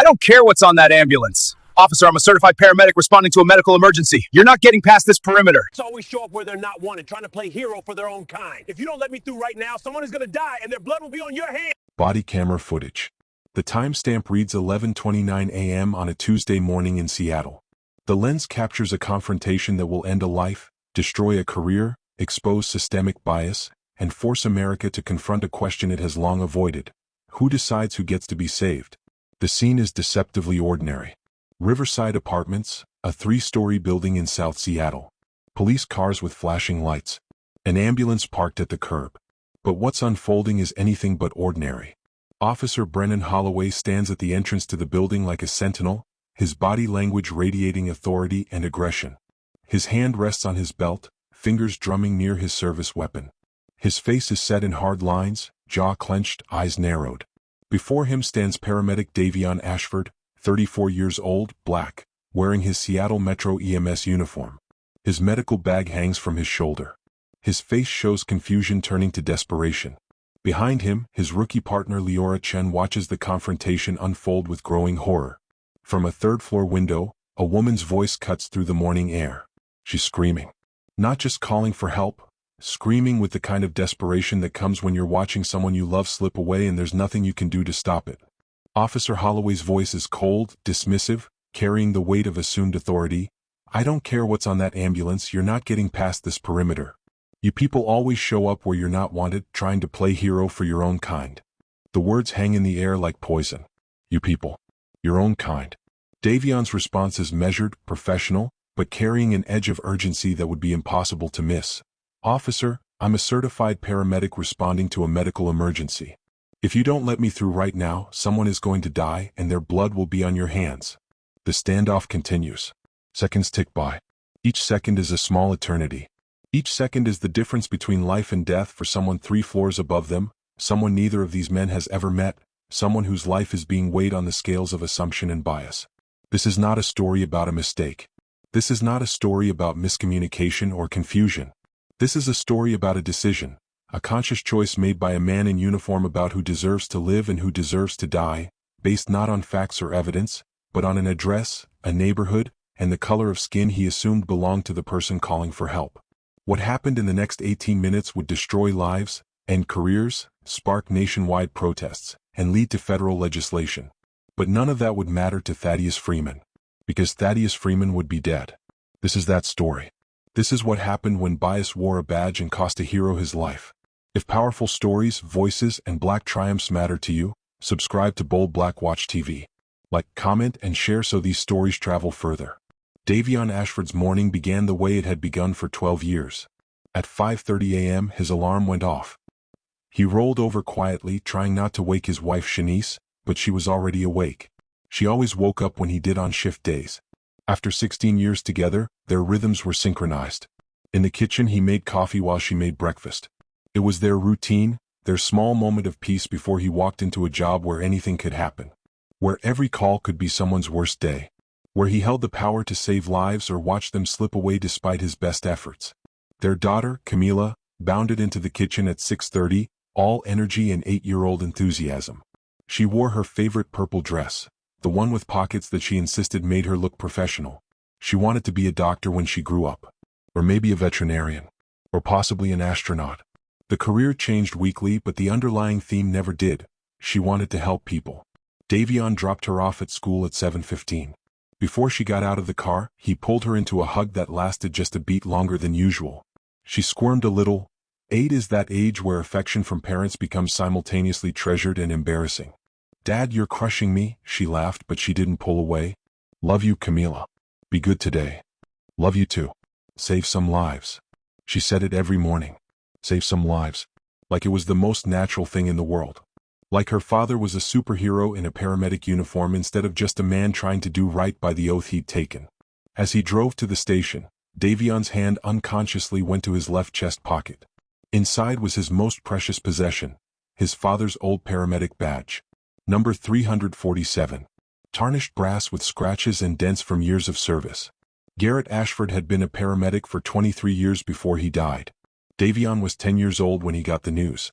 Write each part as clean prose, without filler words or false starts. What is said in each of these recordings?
I don't care what's on that ambulance. Officer, I'm a certified paramedic responding to a medical emergency. You're not getting past this perimeter. It's always show up where they're not wanted, trying to play hero for their own kind. If you don't let me through right now, someone is going to die and their blood will be on your hands. Body camera footage. The timestamp reads 11:29 a.m. on a Tuesday morning in Seattle. The lens captures a confrontation that will end a life, destroy a career, expose systemic bias, and force America to confront a question it has long avoided. Who decides who gets to be saved? The scene is deceptively ordinary. Riverside Apartments, a 3-story building in South Seattle. Police cars with flashing lights. An ambulance parked at the curb. But what's unfolding is anything but ordinary. Officer Brennan Holloway stands at the entrance to the building like a sentinel, his body language radiating authority and aggression. His hand rests on his belt, fingers drumming near his service weapon. His face is set in hard lines, jaw clenched, eyes narrowed. Before him stands paramedic Davion Ashford, 34 years old, black, wearing his Seattle Metro EMS uniform. His medical bag hangs from his shoulder. His face shows confusion turning to desperation. Behind him, his rookie partner Leora Chen watches the confrontation unfold with growing horror. From a third-floor window, a woman's voice cuts through the morning air. She's screaming. Not just calling for help, screaming with the kind of desperation that comes when you're watching someone you love slip away and there's nothing you can do to stop it. Officer Holloway's voice is cold, dismissive, carrying the weight of assumed authority. I don't care what's on that ambulance, you're not getting past this perimeter. You people always show up where you're not wanted, trying to play hero for your own kind. The words hang in the air like poison. You people. Your own kind. Davion's response is measured, professional, but carrying an edge of urgency that would be impossible to miss. Officer, I'm a certified paramedic responding to a medical emergency. If you don't let me through right now, someone is going to die and their blood will be on your hands. The standoff continues. Seconds tick by. Each second is a small eternity. Each second is the difference between life and death for someone 3 floors above them, someone neither of these men has ever met, someone whose life is being weighed on the scales of assumption and bias. This is not a story about a mistake. This is not a story about miscommunication or confusion. This is a story about a decision, a conscious choice made by a man in uniform about who deserves to live and who deserves to die, based not on facts or evidence, but on an address, a neighborhood, and the color of skin he assumed belonged to the person calling for help. What happened in the next 18 minutes would destroy lives, end careers, spark nationwide protests, and lead to federal legislation. But none of that would matter to Thaddeus Freeman, because Thaddeus Freeman would be dead. This is that story. This is what happened when bias wore a badge and cost a hero his life. If powerful stories, voices, and black triumphs matter to you, subscribe to Bold Black Watch TV. Like, comment, and share so these stories travel further. Davion Ashford's morning began the way it had begun for 12 years. At 5:30 a.m. his alarm went off. He rolled over quietly, trying not to wake his wife Shanice, but she was already awake. She always woke up when he did on shift days. After 16 years together, their rhythms were synchronized. In the kitchen he made coffee while she made breakfast. It was their routine, their small moment of peace before he walked into a job where anything could happen. Where every call could be someone's worst day. Where he held the power to save lives or watch them slip away despite his best efforts. Their daughter, Camila, bounded into the kitchen at 6:30, all energy and 8-year-old enthusiasm. She wore her favorite purple dress, the one with pockets that she insisted made her look professional. She wanted to be a doctor when she grew up. Or maybe a veterinarian. Or possibly an astronaut. The career changed weekly, but the underlying theme never did. She wanted to help people. Davion dropped her off at school at 7:15. Before she got out of the car, he pulled her into a hug that lasted just a beat longer than usual. She squirmed a little. 8 is that age where affection from parents becomes simultaneously treasured and embarrassing. Dad, you're crushing me, she laughed, but she didn't pull away. Love you, Camila. Be good today. Love you too. Save some lives. She said it every morning. Save some lives. Like it was the most natural thing in the world. Like her father was a superhero in a paramedic uniform instead of just a man trying to do right by the oath he'd taken. As he drove to the station, Davion's hand unconsciously went to his left chest pocket. Inside was his most precious possession, his father's old paramedic badge. Number 347. Tarnished brass with scratches and dents from years of service. Garrett Ashford had been a paramedic for 23 years before he died. Davion was 10 years old when he got the news.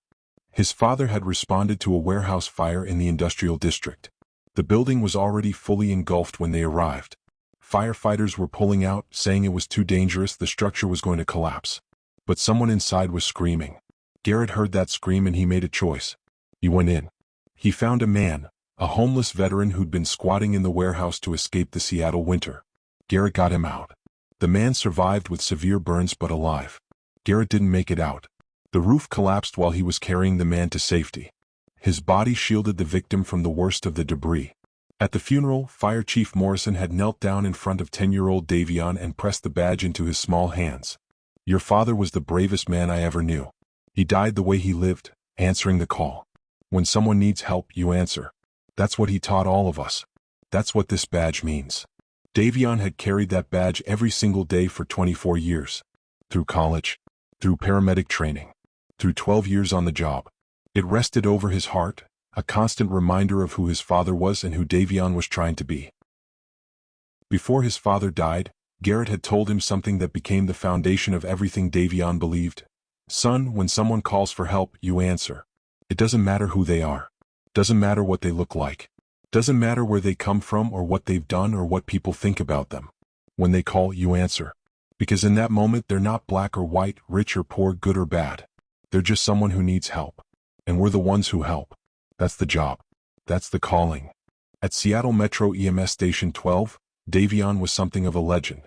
His father had responded to a warehouse fire in the industrial district. The building was already fully engulfed when they arrived. Firefighters were pulling out, saying it was too dangerous, the structure was going to collapse. But someone inside was screaming. Garrett heard that scream and he made a choice. He went in. He found a man, a homeless veteran who'd been squatting in the warehouse to escape the Seattle winter. Garrett got him out. The man survived with severe burns but alive. Garrett didn't make it out. The roof collapsed while he was carrying the man to safety. His body shielded the victim from the worst of the debris. At the funeral, Fire Chief Morrison had knelt down in front of 10-year-old Davion and pressed the badge into his small hands. Your father was the bravest man I ever knew. He died the way he lived, answering the call. When someone needs help, you answer. That's what he taught all of us. That's what this badge means. Davion had carried that badge every single day for 24 years. Through college, through paramedic training, through 12 years on the job. It rested over his heart, a constant reminder of who his father was and who Davion was trying to be. Before his father died, Garrett had told him something that became the foundation of everything Davion believed. Son, when someone calls for help, you answer. It doesn't matter who they are. Doesn't matter what they look like. Doesn't matter where they come from or what they've done or what people think about them. When they call, you answer. Because in that moment they're not black or white, rich or poor, good or bad. They're just someone who needs help. And we're the ones who help. That's the job. That's the calling. At Seattle Metro EMS Station 12, Davion was something of a legend.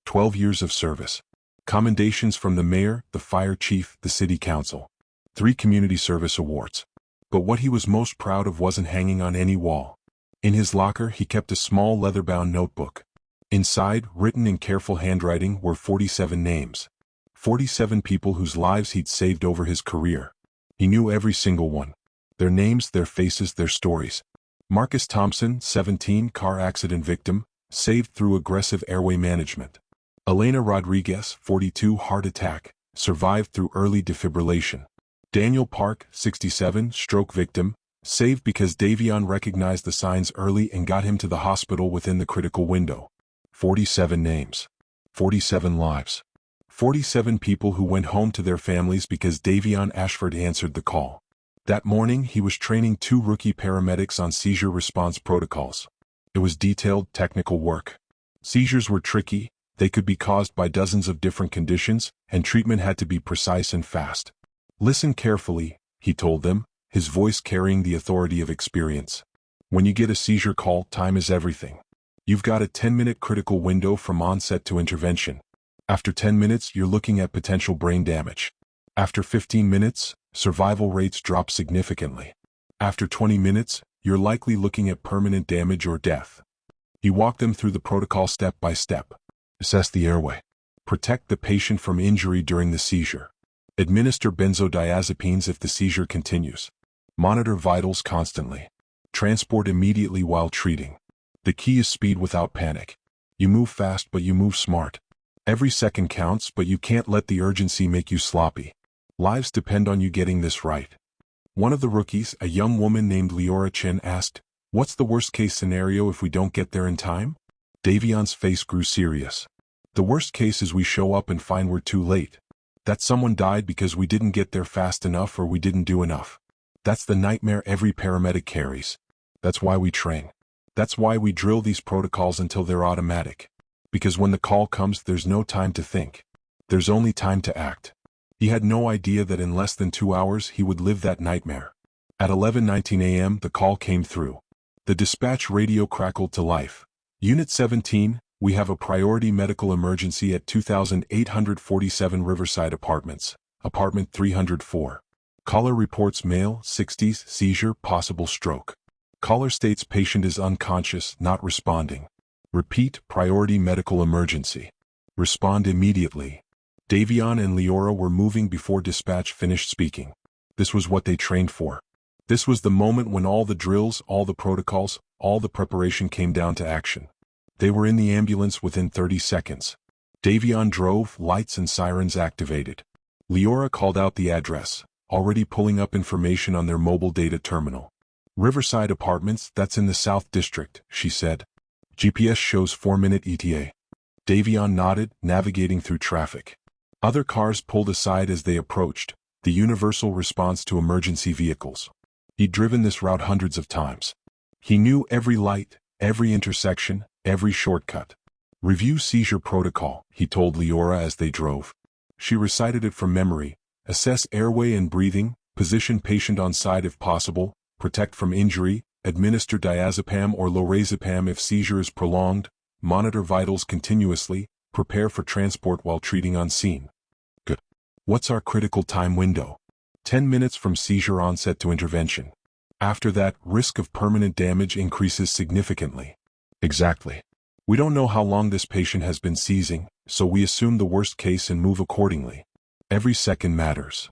12 years of service. Commendations from the mayor, the fire chief, the city council. 3 community service awards. But what he was most proud of wasn't hanging on any wall. In his locker he kept a small leather-bound notebook. Inside, written in careful handwriting, were 47 names. 47 people whose lives he'd saved over his career. He knew every single one. Their names, their faces, their stories. Marcus Thompson, 17, car accident victim, saved through aggressive airway management. Elena Rodriguez, 42, heart attack, survived through early defibrillation. Daniel Park, 67, stroke victim, saved because Davion recognized the signs early and got him to the hospital within the critical window. 47 names. 47 lives. 47 people who went home to their families because Davion Ashford answered the call. That morning he was training 2 rookie paramedics on seizure response protocols. It was detailed, technical work. Seizures were tricky, they could be caused by dozens of different conditions, and treatment had to be precise and fast. Listen carefully, he told them, his voice carrying the authority of experience. When you get a seizure call, time is everything. You've got a 10-minute critical window from onset to intervention. After 10 minutes, you're looking at potential brain damage. After 15 minutes, survival rates drop significantly. After 20 minutes, you're likely looking at permanent damage or death. He walked them through the protocol step by step. Assess the airway. Protect the patient from injury during the seizure. Administer benzodiazepines if the seizure continues. Monitor vitals constantly. Transport immediately while treating. The key is speed without panic. You move fast but you move smart. Every second counts, but you can't let the urgency make you sloppy. Lives depend on you getting this right. One of the rookies, a young woman named Leora Chen, asked, "What's the worst-case scenario if we don't get there in time?" Davion's face grew serious. "The worst case is we show up and find we're too late. That someone died because we didn't get there fast enough or we didn't do enough. That's the nightmare every paramedic carries. That's why we train. That's why we drill these protocols until they're automatic. Because when the call comes, there's no time to think. There's only time to act." He had no idea that in less than 2 hours he would live that nightmare. At 11:19 a.m. the call came through. The dispatch radio crackled to life. "Unit 17, we have a priority medical emergency at 2847 Riverside Apartments, apartment 304. Caller reports male, 60s, seizure, possible stroke. Caller states patient is unconscious, not responding. Repeat, priority medical emergency. Respond immediately." Davion and Leora were moving before dispatch finished speaking. This was what they trained for. This was the moment when all the drills, all the protocols, all the preparation came down to action. They were in the ambulance within 30 seconds. Davion drove, lights and sirens activated. Leora called out the address, already pulling up information on their mobile data terminal. "Riverside Apartments, that's in the South District," she said. "GPS shows 4-minute ETA." Davion nodded, navigating through traffic. Other cars pulled aside as they approached, the universal response to emergency vehicles. He'd driven this route hundreds of times. He knew every light, every intersection, every shortcut. Review seizure protocol, he told Leora as they drove. She recited it from memory. Assess airway and breathing, position patient on side if possible, protect from injury, administer diazepam or lorazepam if seizure is prolonged, monitor vitals continuously, prepare for transport while treating on scene. Good. What's our critical time window? 10 minutes from seizure onset to intervention. After that, risk of permanent damage increases significantly. Exactly. We don't know how long this patient has been seizing, so we assume the worst case and move accordingly. Every second matters.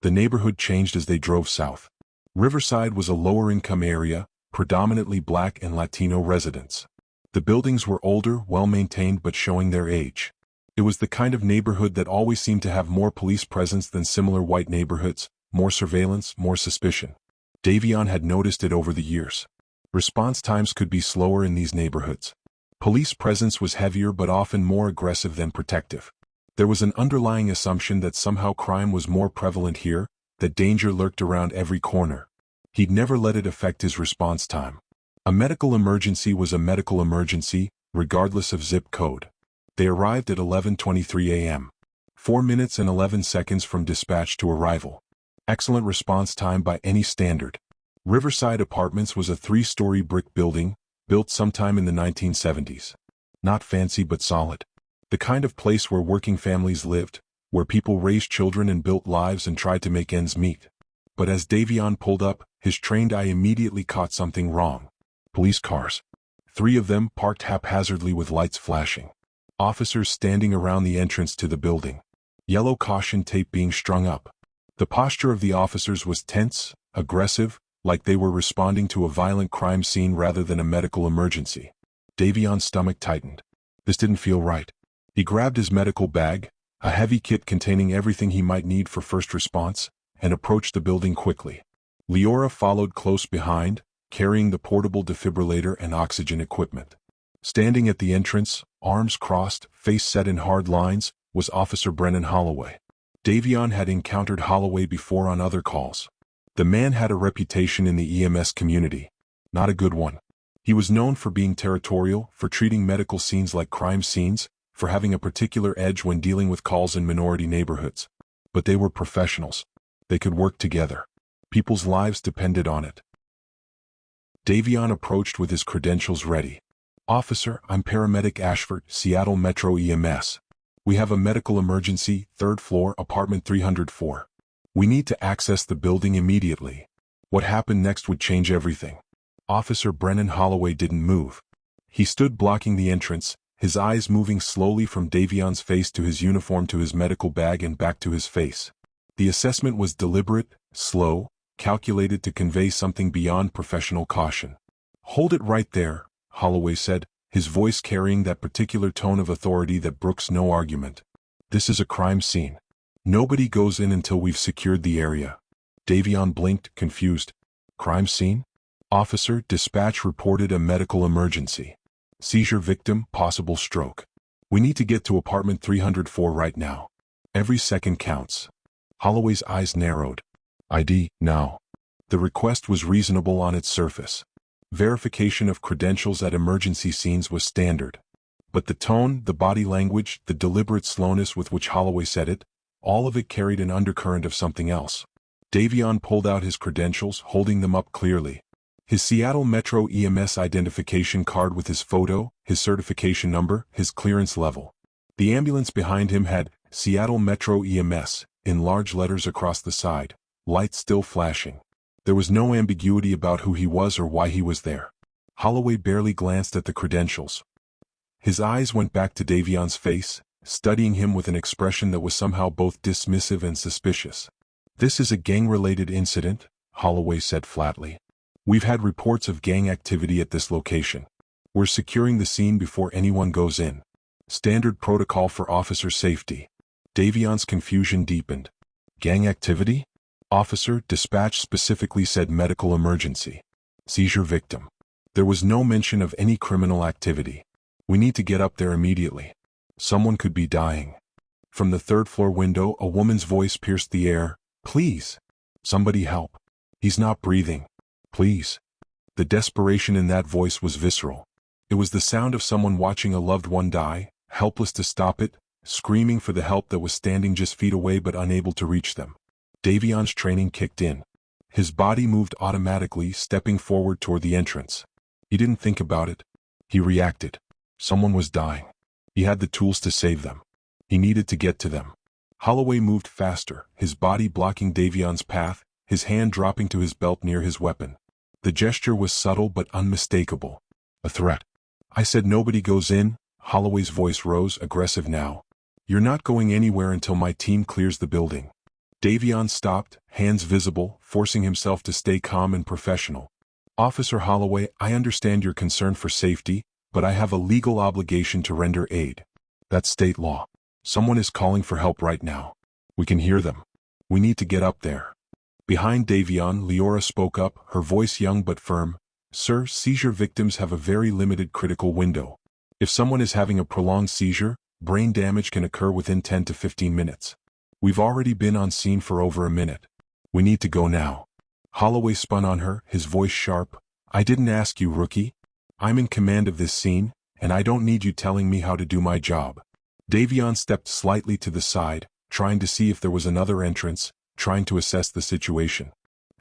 The neighborhood changed as they drove south. Riverside was a lower-income area, predominantly Black and Latino residents. The buildings were older, well-maintained but showing their age. It was the kind of neighborhood that always seemed to have more police presence than similar white neighborhoods, more surveillance, more suspicion. Davion had noticed it over the years. Response times could be slower in these neighborhoods. Police presence was heavier but often more aggressive than protective. There was an underlying assumption that somehow crime was more prevalent here, that danger lurked around every corner. He'd never let it affect his response time. A medical emergency was a medical emergency, regardless of zip code. They arrived at 11:23 a.m. 4 minutes and 11 seconds from dispatch to arrival. Excellent response time by any standard. Riverside Apartments was a 3-story brick building, built sometime in the 1970s. Not fancy but solid. The kind of place where working families lived, where people raised children and built lives and tried to make ends meet. But as Davion pulled up, his trained eye immediately caught something wrong. Police cars. 3 of them parked haphazardly with lights flashing. Officers standing around the entrance to the building. Yellow caution tape being strung up. The posture of the officers was tense, aggressive, like they were responding to a violent crime scene rather than a medical emergency. Davion's stomach tightened. This didn't feel right. He grabbed his medical bag, a heavy kit containing everything he might need for first response, and approached the building quickly. Leora followed close behind, carrying the portable defibrillator and oxygen equipment. Standing at the entrance, arms crossed, face set in hard lines, was Officer Brennan Holloway. Davion had encountered Holloway before on other calls. The man had a reputation in the EMS community. Not a good one. He was known for being territorial, for treating medical scenes like crime scenes, for having a particular edge when dealing with calls in minority neighborhoods. But they were professionals. They could work together. People's lives depended on it. Davion approached with his credentials ready. Officer, I'm Paramedic Ashford, Seattle Metro EMS. We have a medical emergency, 3rd floor, apartment 304. We need to access the building immediately. What happened next would change everything. Officer Brennan Holloway didn't move. He stood blocking the entrance, his eyes moving slowly from Davion's face to his uniform to his medical bag and back to his face. The assessment was deliberate, slow, calculated to convey something beyond professional caution. Hold it right there, Holloway said, his voice carrying that particular tone of authority that brooks no argument. This is a crime scene. Nobody goes in until we've secured the area. Davion blinked, confused. Crime scene? Officer, dispatch reported a medical emergency. Seizure victim, possible stroke. We need to get to apartment 304 right now. Every second counts. Holloway's eyes narrowed. ID, now. The request was reasonable on its surface. Verification of credentials at emergency scenes was standard. But the tone, the body language, the deliberate slowness with which Holloway said it, all of it carried an undercurrent of something else. Davion pulled out his credentials, holding them up clearly. His Seattle Metro EMS identification card with his photo, his certification number, his clearance level. The ambulance behind him had Seattle Metro EMS in large letters across the side, lights still flashing. There was no ambiguity about who he was or why he was there. Holloway barely glanced at the credentials. His eyes went back to Davion's face, studying him with an expression that was somehow both dismissive and suspicious. This is a gang-related incident, Holloway said flatly. We've had reports of gang activity at this location. We're securing the scene before anyone goes in. Standard protocol for officer safety. Davion's confusion deepened. Gang activity? Officer, dispatch specifically said medical emergency. Seizure victim. There was no mention of any criminal activity. We need to get up there immediately. Someone could be dying. From the 3rd floor window, a woman's voice pierced the air. Please. Somebody help. He's not breathing. Please. The desperation in that voice was visceral. It was the sound of someone watching a loved one die, helpless to stop it, screaming for the help that was standing just feet away but unable to reach them. Davion's training kicked in. His body moved automatically, stepping forward toward the entrance. He didn't think about it. He reacted. Someone was dying. He had the tools to save them. He needed to get to them. Holloway moved faster, his body blocking Davion's path, his hand dropping to his belt near his weapon. The gesture was subtle but unmistakable. A threat. "I said nobody goes in." Holloway's voice rose, aggressive now. "You're not going anywhere until my team clears the building." Davion stopped, hands visible, forcing himself to stay calm and professional. "Officer Holloway, I understand your concern for safety, but I have a legal obligation to render aid. That's state law. Someone is calling for help right now. We can hear them. We need to get up there." Behind Davion, Leora spoke up, her voice young but firm. "Sir, seizure victims have a very limited critical window. If someone is having a prolonged seizure, brain damage can occur within 10 to 15 minutes. We've already been on scene for over a minute. We need to go now." Holloway spun on her, his voice sharp. "I didn't ask you, rookie. I'm in command of this scene, and I don't need you telling me how to do my job." Davion stepped slightly to the side, trying to see if there was another entrance, trying to assess the situation.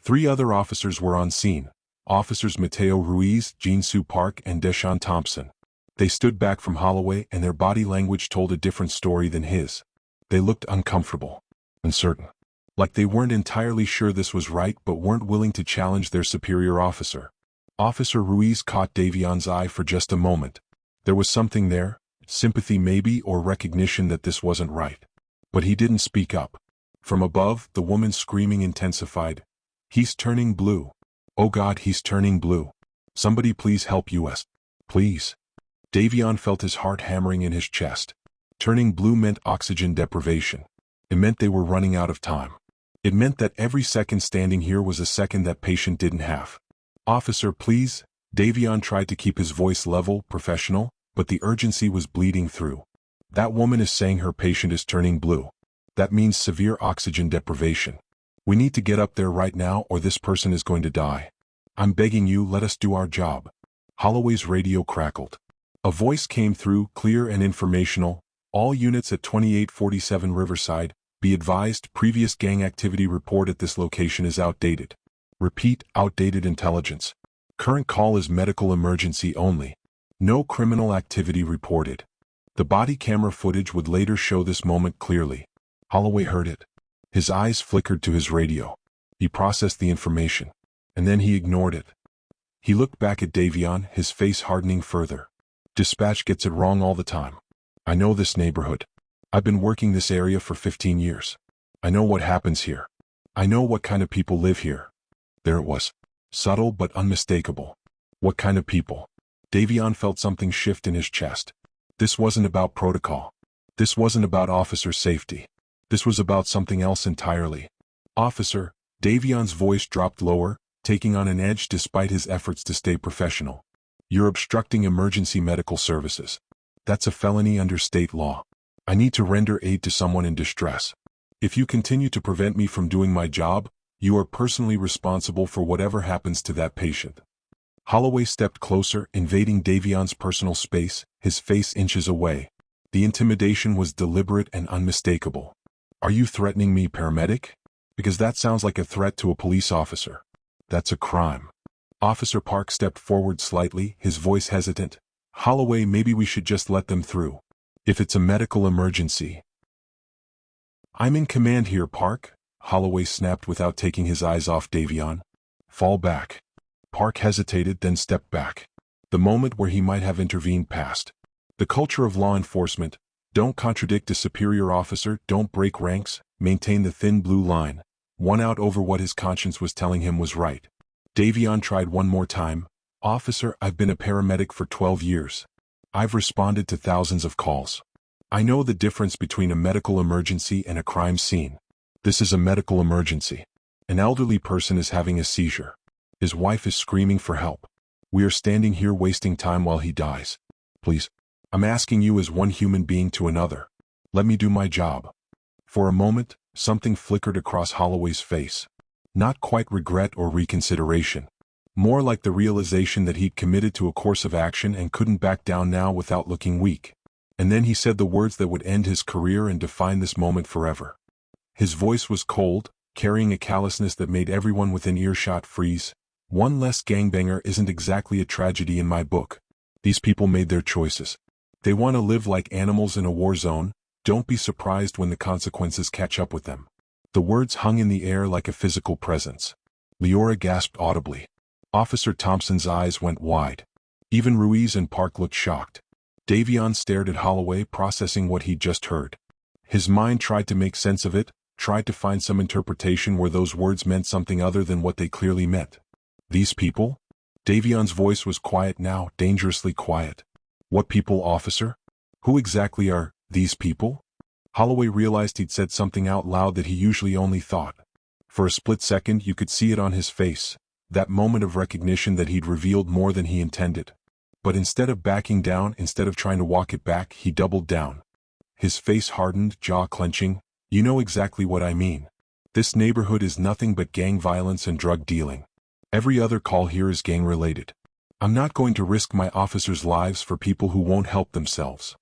3 other officers were on scene. Officers Mateo Ruiz, Jean-Sue Park, and Deshaun Thompson. They stood back from Holloway, and their body language told a different story than his. They looked uncomfortable, uncertain. Like they weren't entirely sure this was right but weren't willing to challenge their superior officer. Officer Ruiz caught Davion's eye for just a moment. There was something there, sympathy maybe or recognition that this wasn't right. But he didn't speak up. From above, the woman's screaming intensified. "He's turning blue. Oh God, he's turning blue. Somebody please help us. Please." Davion felt his heart hammering in his chest. Turning blue meant oxygen deprivation. It meant they were running out of time. It meant that every second standing here was a second that patient didn't have. "Officer, please." Davion tried to keep his voice level, professional, but the urgency was bleeding through. "That woman is saying her patient is turning blue. That means severe oxygen deprivation. We need to get up there right now or this person is going to die. I'm begging you, let us do our job." Holloway's radio crackled. A voice came through, clear and informational. "All units at 2847 Riverside, be advised, previous gang activity report at this location is outdated. Repeat, outdated intelligence. Current call is medical emergency only. No criminal activity reported." The body camera footage would later show this moment clearly. Holloway heard it. His eyes flickered to his radio. He processed the information. And then he ignored it. He looked back at Davion, his face hardening further. "Dispatch gets it wrong all the time. I know this neighborhood. I've been working this area for 15 years. I know what happens here. I know what kind of people live here." There it was. Subtle but unmistakable. What kind of people? Davion felt something shift in his chest. This wasn't about protocol. This wasn't about officer safety. This was about something else entirely. "Officer," Davion's voice dropped lower, taking on an edge despite his efforts to stay professional. "You're obstructing emergency medical services. That's a felony under state law. I need to render aid to someone in distress. If you continue to prevent me from doing my job, you are personally responsible for whatever happens to that patient." Holloway stepped closer, invading Davion's personal space, his face inches away. The intimidation was deliberate and unmistakable. "Are you threatening me, paramedic? Because that sounds like a threat to a police officer. That's a crime." Officer Park stepped forward slightly, his voice hesitant. "Holloway, maybe we should just let them through. If it's a medical emergency." "I'm in command here, Park," Holloway snapped without taking his eyes off Davion. "Fall back." Park hesitated, then stepped back. The moment where he might have intervened passed. The culture of law enforcement: don't contradict a superior officer, don't break ranks, maintain the thin blue line. Won out over what his conscience was telling him was right. Davion tried one more time. "Officer, I've been a paramedic for 12 years. I've responded to thousands of calls. I know the difference between a medical emergency and a crime scene. This is a medical emergency. An elderly person is having a seizure. His wife is screaming for help. We are standing here wasting time while he dies. Please, I'm asking you as one human being to another. Let me do my job." For a moment, something flickered across Holloway's face. Not quite regret or reconsideration. More like the realization that he'd committed to a course of action and couldn't back down now without looking weak. And then he said the words that would end his career and define this moment forever. His voice was cold, carrying a callousness that made everyone within earshot freeze. One less gangbanger isn't exactly a tragedy in my book. These people made their choices. They want to live like animals in a war zone. Don't be surprised when the consequences catch up with them. The words hung in the air like a physical presence. Leora gasped audibly. Officer Thompson's eyes went wide. Even Ruiz and Park looked shocked. Davion stared at Holloway, processing what he'd just heard. His mind tried to make sense of it, tried to find some interpretation where those words meant something other than what they clearly meant. These people? Davion's voice was quiet now, dangerously quiet. What people, officer? Who exactly are these people? Holloway realized he'd said something out loud that he usually only thought. For a split second you could see it on his face, that moment of recognition that he'd revealed more than he intended. But instead of backing down, instead of trying to walk it back, he doubled down. His face hardened, jaw clenching. You know exactly what I mean. This neighborhood is nothing but gang violence and drug dealing. Every other call here is gang-related. I'm not going to risk my officers' lives for people who won't help themselves.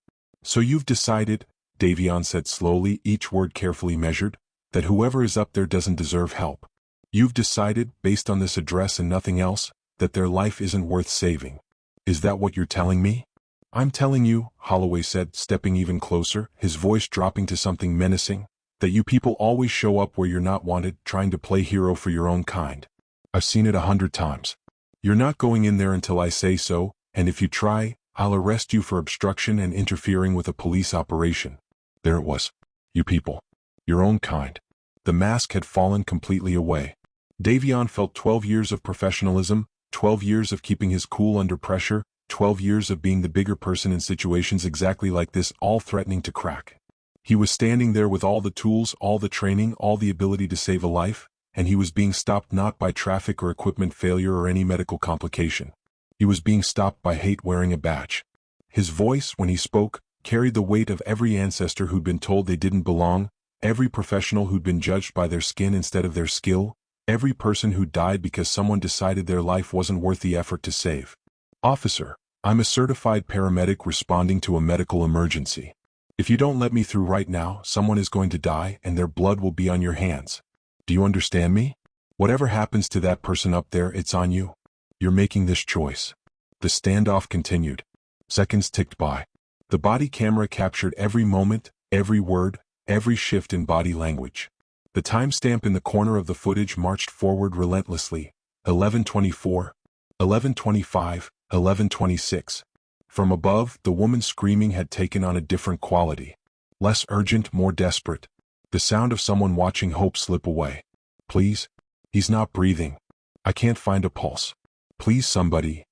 So you've decided, Davion said slowly, each word carefully measured, that whoever is up there doesn't deserve help. You've decided, based on this address and nothing else, that their life isn't worth saving. Is that what you're telling me? I'm telling you, Holloway said, stepping even closer, his voice dropping to something menacing, that you people always show up where you're not wanted, trying to play hero for your own kind. I've seen it 100 times. You're not going in there until I say so, and if you try, I'll arrest you for obstruction and interfering with a police operation. There it was. You people. Your own kind. The mask had fallen completely away. Davion felt 12 years of professionalism, 12 years of keeping his cool under pressure, 12 years of being the bigger person in situations exactly like this, all threatening to crack. He was standing there with all the tools, all the training, all the ability to save a life, and he was being stopped not by traffic or equipment failure or any medical complication. He was being stopped by hate wearing a badge. His voice, when he spoke, carried the weight of every ancestor who'd been told they didn't belong, every professional who'd been judged by their skin instead of their skill, every person who died because someone decided their life wasn't worth the effort to save. Officer, I'm a certified paramedic responding to a medical emergency. If you don't let me through right now, someone is going to die and their blood will be on your hands. Do you understand me? Whatever happens to that person up there, it's on you. You're making this choice. The standoff continued. Seconds ticked by. The body camera captured every moment, every word, every shift in body language. The timestamp in the corner of the footage marched forward relentlessly. 11:24, 11:25, 11:26. From above, the woman's screaming had taken on a different quality. Less urgent, more desperate. The sound of someone watching hope slip away. Please? He's not breathing. I can't find a pulse. Please somebody.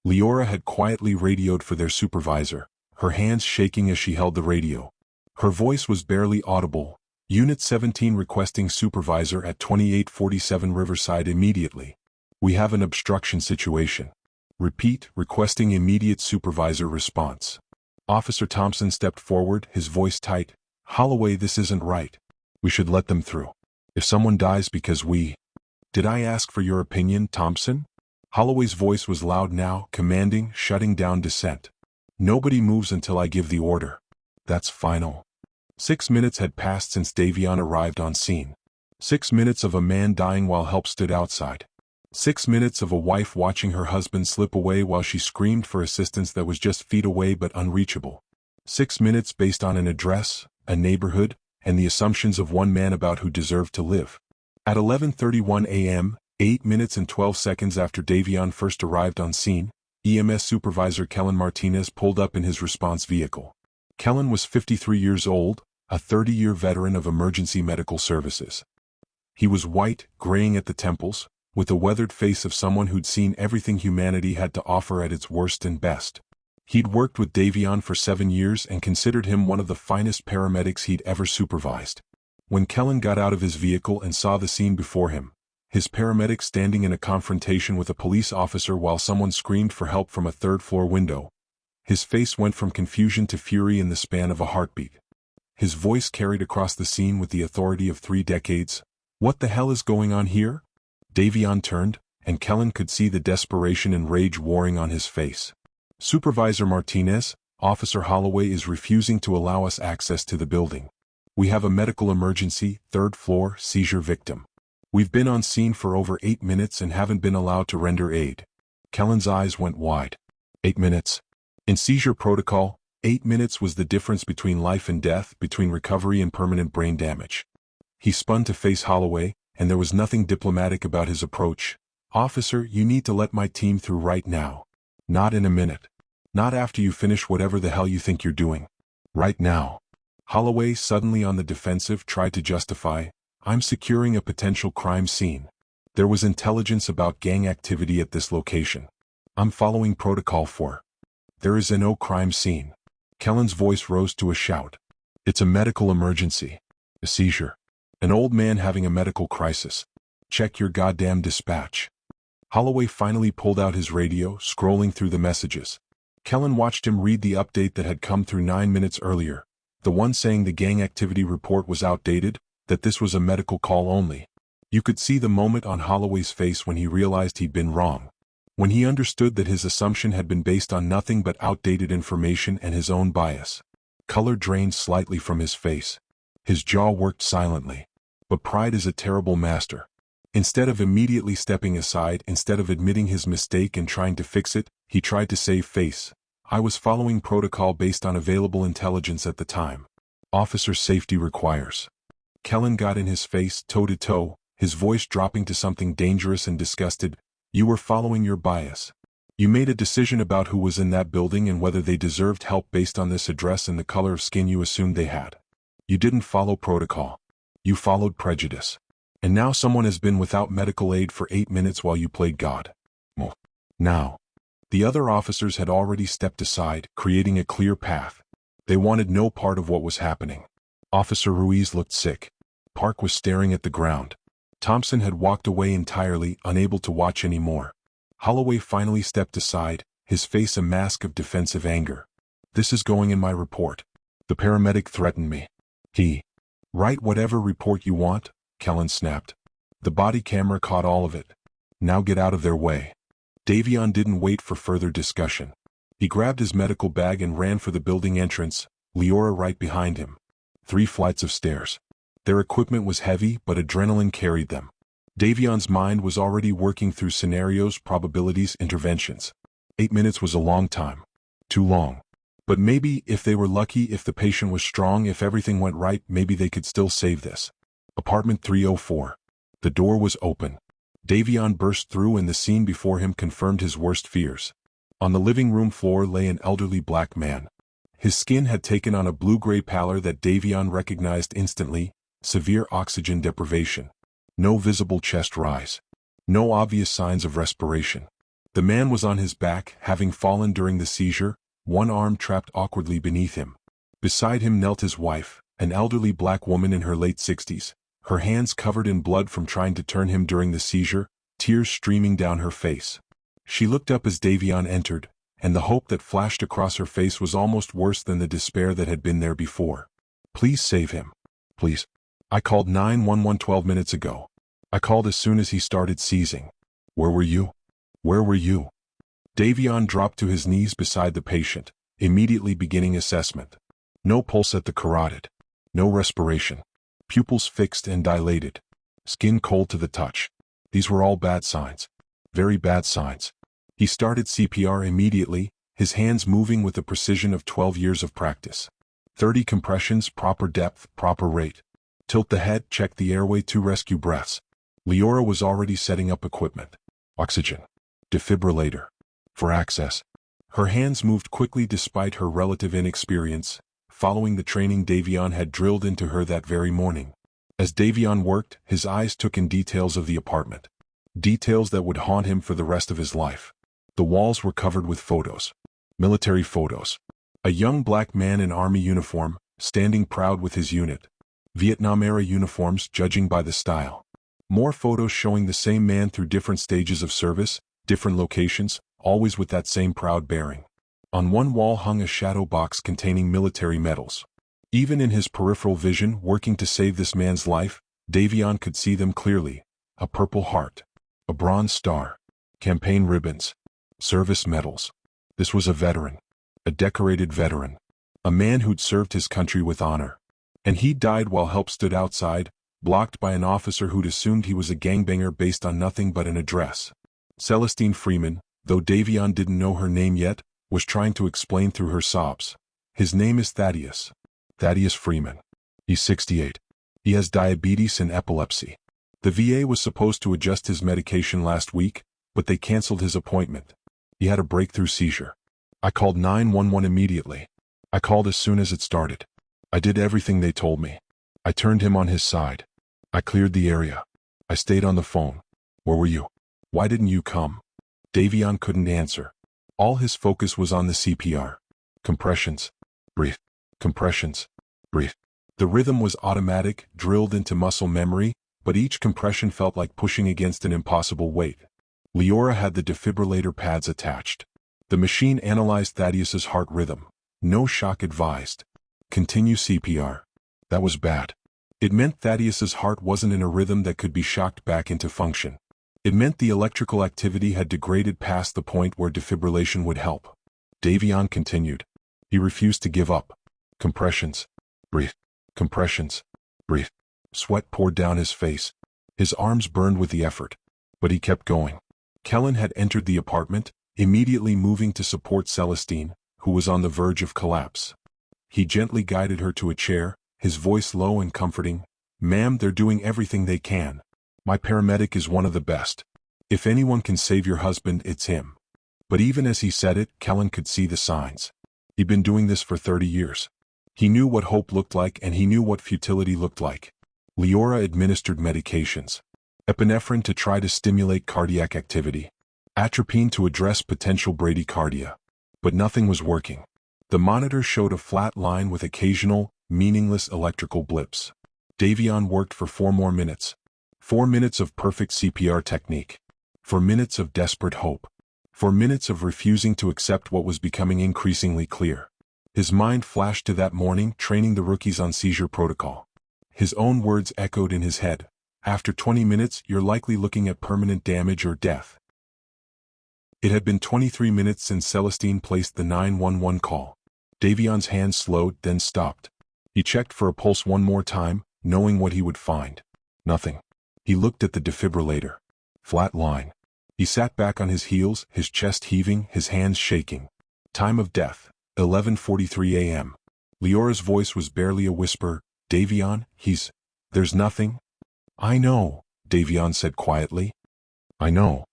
Leora had quietly radioed for their supervisor, her hands shaking as she held the radio. Her voice was barely audible. Unit 17 requesting supervisor at 2847 Riverside immediately. We have an obstruction situation. Repeat, requesting immediate supervisor response. Officer Thompson stepped forward, his voice tight. Holloway, this isn't right. We should let them through. If someone dies because we... Did I ask for your opinion, Thompson? Holloway's voice was loud now, commanding, shutting down dissent. Nobody moves until I give the order. That's final. 6 minutes had passed since Davion arrived on scene. 6 minutes of a man dying while help stood outside. 6 minutes of a wife watching her husband slip away while she screamed for assistance that was just feet away but unreachable. 6 minutes based on an address, a neighborhood, and the assumptions of one man about who deserved to live. At 11:31 a.m., 8 minutes and 12 seconds after Davion first arrived on scene, EMS supervisor Kellen Martinez pulled up in his response vehicle. Kellen was 53 years old, a 30-year veteran of emergency medical services. He was white, graying at the temples, with the weathered face of someone who'd seen everything humanity had to offer at its worst and best. He'd worked with Davion for 7 years and considered him one of the finest paramedics he'd ever supervised. When Kellen got out of his vehicle and saw the scene before him, his paramedic standing in a confrontation with a police officer while someone screamed for help from a third-floor window, his face went from confusion to fury in the span of a heartbeat. His voice carried across the scene with the authority of 3 decades. What the hell is going on here? Davion turned, and Kellen could see the desperation and rage warring on his face. "Supervisor Martinez, Officer Holloway is refusing to allow us access to the building. We have a medical emergency, third floor, seizure victim. We've been on scene for over 8 minutes and haven't been allowed to render aid." Kellen's eyes went wide. 8 minutes? In seizure protocol, 8 minutes was the difference between life and death, between recovery and permanent brain damage. He spun to face Holloway, and there was nothing diplomatic about his approach. "Officer, you need to let my team through right now. Not in a minute. Not after you finish whatever the hell you think you're doing. Right now." Holloway, suddenly on the defensive, tried to justify, "I'm securing a potential crime scene. There was intelligence about gang activity at this location. I'm following protocol 4. There is no crime scene." Kellen's voice rose to a shout. "It's a medical emergency. A seizure. An old man having a medical crisis. Check your goddamn dispatch." Holloway finally pulled out his radio, scrolling through the messages. Kellen watched him read the update that had come through 9 minutes earlier, the one saying the gang activity report was outdated, that this was a medical call only. You could see the moment on Holloway's face when he realized he'd been wrong. When he understood that his assumption had been based on nothing but outdated information and his own bias. Color drained slightly from his face. His jaw worked silently. But pride is a terrible master. Instead of immediately stepping aside, instead of admitting his mistake and trying to fix it, he tried to save face. "I was following protocol based on available intelligence at the time. Officer safety requires." Kellen got in his face, toe to toe, his voice dropping to something dangerous and disgusted. "You were following your bias. You made a decision about who was in that building and whether they deserved help based on this address and the color of skin you assumed they had. You didn't follow protocol. You followed prejudice. And now someone has been without medical aid for 8 minutes while you played God." Now. The other officers had already stepped aside, creating a clear path. They wanted no part of what was happening. Officer Ruiz looked sick. Park was staring at the ground. Thompson had walked away entirely, unable to watch anymore. Holloway finally stepped aside, his face a mask of defensive anger. "This is going in my report. The paramedic threatened me. Write whatever report you want," Kellen snapped. "The body camera caught all of it. Now get out of their way." Davion didn't wait for further discussion. He grabbed his medical bag and ran for the building entrance, Leora right behind him. 3 flights of stairs. Their equipment was heavy, but adrenaline carried them. Davion's mind was already working through scenarios, probabilities, interventions. 8 minutes was a long time. Too long. But maybe, if they were lucky, if the patient was strong, if everything went right, maybe they could still save this. Apartment 304. The door was open. Davion burst through and the scene before him confirmed his worst fears. On the living room floor lay an elderly black man. His skin had taken on a blue-gray pallor that Davion recognized instantly, severe oxygen deprivation. No visible chest rise. No obvious signs of respiration. The man was on his back, having fallen during the seizure, one arm trapped awkwardly beneath him. Beside him knelt his wife, an elderly black woman in her late 60s, her hands covered in blood from trying to turn him during the seizure, tears streaming down her face. She looked up as Davion entered, and the hope that flashed across her face was almost worse than the despair that had been there before. "Please save him. Please. I called 911 12 minutes ago. I called as soon as he started seizing. Where were you? Where were you?" Davion dropped to his knees beside the patient, immediately beginning assessment. No pulse at the carotid. No respiration. Pupils fixed and dilated. Skin cold to the touch. These were all bad signs. Very bad signs. He started CPR immediately, his hands moving with the precision of 12 years of practice. 30 compressions, proper depth, proper rate. Tilt the head, check the airway, 2 rescue breaths. Leora was already setting up equipment. Oxygen. Defibrillator. For access. Her hands moved quickly despite her relative inexperience, following the training Davion had drilled into her that very morning. As Davion worked, his eyes took in details of the apartment. Details that would haunt him for the rest of his life. The walls were covered with photos. Military photos. A young black man in army uniform, standing proud with his unit. Vietnam-era uniforms, judging by the style. More photos showing the same man through different stages of service, different locations, always with that same proud bearing. On one wall hung a shadow box containing military medals. Even in his peripheral vision, working to save this man's life, Davion could see them clearly. A Purple Heart. A Bronze Star. Campaign ribbons. Service medals. This was a veteran. A decorated veteran. A man who'd served his country with honor. And he died while help stood outside, blocked by an officer who'd assumed he was a gangbanger based on nothing but an address. Celestine Freeman, though Davion didn't know her name yet, was trying to explain through her sobs. His name is Thaddeus. Thaddeus Freeman. He's 68. He has diabetes and epilepsy. The VA was supposed to adjust his medication last week, but they canceled his appointment. He had a breakthrough seizure. I called 911 immediately. I called as soon as it started. I did everything they told me. I turned him on his side. I cleared the area. I stayed on the phone. Where were you? Why didn't you come? Davion couldn't answer. All his focus was on the CPR. Compressions. Breathe. Compressions. Breathe. The rhythm was automatic, drilled into muscle memory, but each compression felt like pushing against an impossible weight. Leora had the defibrillator pads attached. The machine analyzed Thaddeus's heart rhythm. No shock advised. Continue CPR. That was bad. It meant Thaddeus's heart wasn't in a rhythm that could be shocked back into function. It meant the electrical activity had degraded past the point where defibrillation would help. Davion continued. He refused to give up. Compressions. Breathe. Compressions. Breathe. Sweat poured down his face. His arms burned with the effort. But he kept going. Kellen had entered the apartment, immediately moving to support Celestine, who was on the verge of collapse. He gently guided her to a chair, his voice low and comforting. Ma'am, they're doing everything they can. My paramedic is one of the best. If anyone can save your husband, it's him. But even as he said it, Kellen could see the signs. He'd been doing this for 30 years. He knew what hope looked like and he knew what futility looked like. Leora administered medications. Epinephrine to try to stimulate cardiac activity. Atropine to address potential bradycardia. But nothing was working. The monitor showed a flat line with occasional, meaningless electrical blips. Davion worked for 4 more minutes. 4 minutes of perfect CPR technique. 4 minutes of desperate hope. 4 minutes of refusing to accept what was becoming increasingly clear. His mind flashed to that morning training the rookies on seizure protocol. His own words echoed in his head. After 20 minutes, you're likely looking at permanent damage or death. It had been 23 minutes since Celestine placed the 911 call. Davion's hand slowed, then stopped. He checked for a pulse one more time, knowing what he would find. Nothing. He looked at the defibrillator. Flat line. He sat back on his heels, his chest heaving, his hands shaking. Time of death, 11:43 a.m. Leora's voice was barely a whisper. Davion, there's nothing. I know, Davion said quietly. I know.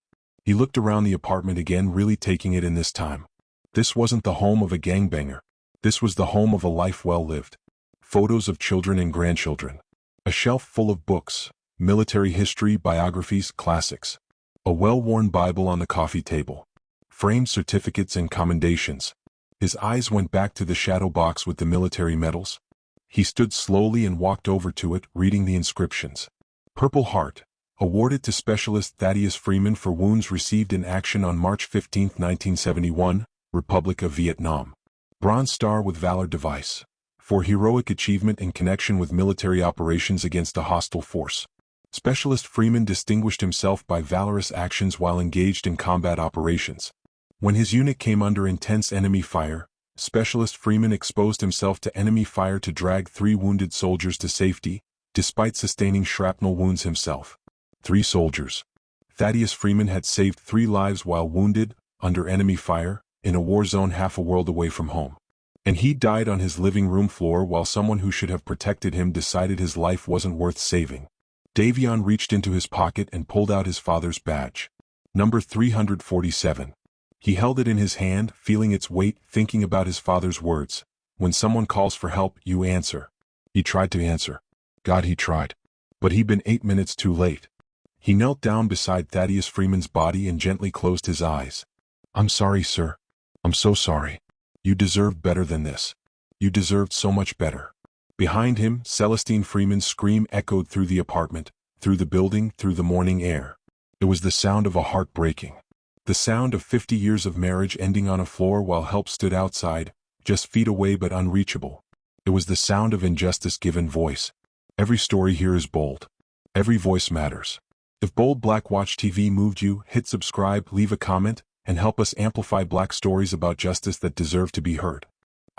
He looked around the apartment again, really taking it in this time. This wasn't the home of a gangbanger. This was the home of a life well lived. Photos of children and grandchildren. A shelf full of books, military history, biographies, classics. A well-worn Bible on the coffee table. Framed certificates and commendations. His eyes went back to the shadow box with the military medals. He stood slowly and walked over to it, reading the inscriptions. Purple Heart, awarded to Specialist Thaddeus Freeman for wounds received in action on March 15, 1971, Republic of Vietnam. Bronze Star with Valor Device, for heroic achievement in connection with military operations against a hostile force. Specialist Freeman distinguished himself by valorous actions while engaged in combat operations. When his unit came under intense enemy fire, Specialist Freeman exposed himself to enemy fire to drag 3 wounded soldiers to safety, despite sustaining shrapnel wounds himself. 3 soldiers. Thaddeus Freeman had saved 3 lives while wounded, under enemy fire, in a war zone half a world away from home. And he died on his living room floor while someone who should have protected him decided his life wasn't worth saving. Davion reached into his pocket and pulled out his father's badge. Number 347. He held it in his hand, feeling its weight, thinking about his father's words. When someone calls for help, you answer. He tried to answer. God, he tried. But he'd been 8 minutes too late. He knelt down beside Thaddeus Freeman's body and gently closed his eyes. I'm sorry, sir. I'm so sorry. You deserved better than this. You deserved so much better. Behind him, Celestine Freeman's scream echoed through the apartment, through the building, through the morning air. It was the sound of a heart breaking. The sound of 50 years of marriage ending on a floor while help stood outside, just feet away but unreachable. It was the sound of injustice given voice. Every story here is bold. Every voice matters. If Bold Black Watch TV moved you, hit subscribe, leave a comment, and help us amplify Black stories about justice that deserve to be heard.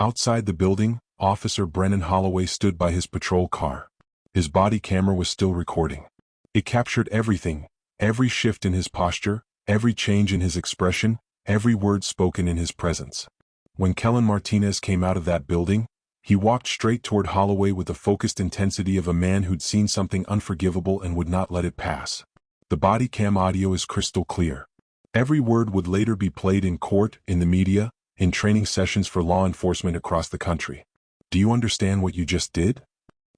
Outside the building, Officer Brennan Holloway stood by his patrol car. His body camera was still recording. It captured everything, every shift in his posture, every change in his expression, every word spoken in his presence. When Kellen Martinez came out of that building, he walked straight toward Holloway with the focused intensity of a man who'd seen something unforgivable and would not let it pass. The body cam audio is crystal clear. Every word would later be played in court, in the media, in training sessions for law enforcement across the country. Do you understand what you just did?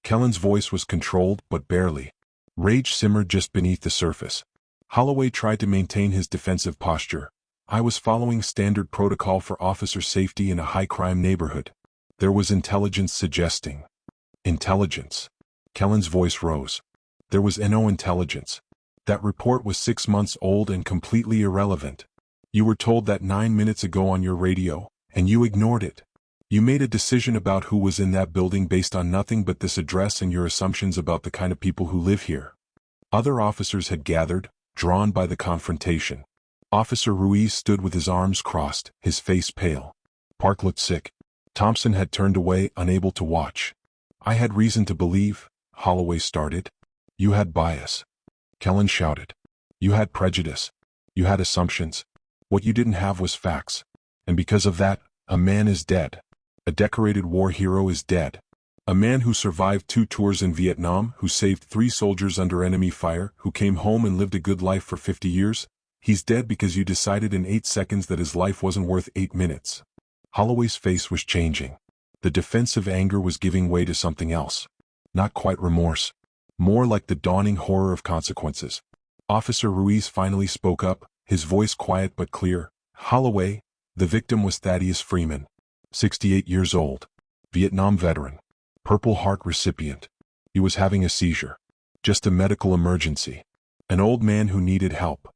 Kellen's voice was controlled, but barely. Rage simmered just beneath the surface. Holloway tried to maintain his defensive posture. I was following standard protocol for officer safety in a high-crime neighborhood. There was intelligence suggesting. Intelligence. Kellen's voice rose. There was no intelligence. That report was 6 months old and completely irrelevant. You were told that 9 minutes ago on your radio, and you ignored it. You made a decision about who was in that building based on nothing but this address and your assumptions about the kind of people who live here. Other officers had gathered, drawn by the confrontation. Officer Ruiz stood with his arms crossed, his face pale. Park looked sick. Thompson had turned away, unable to watch. I had reason to believe, Holloway started. You had bias. Kellen shouted. You had prejudice. You had assumptions. What you didn't have was facts. And because of that, a man is dead. A decorated war hero is dead. A man who survived 2 tours in Vietnam, who saved 3 soldiers under enemy fire, who came home and lived a good life for 50 years, he's dead because you decided in 8 seconds that his life wasn't worth 8 minutes. Holloway's face was changing. The defensive anger was giving way to something else. Not quite remorse. More like the dawning horror of consequences. Officer Ruiz finally spoke up, his voice quiet but clear. Holloway, the victim was Thaddeus Freeman, 68 years old, Vietnam veteran, Purple Heart recipient. He was having a seizure. Just a medical emergency. An old man who needed help.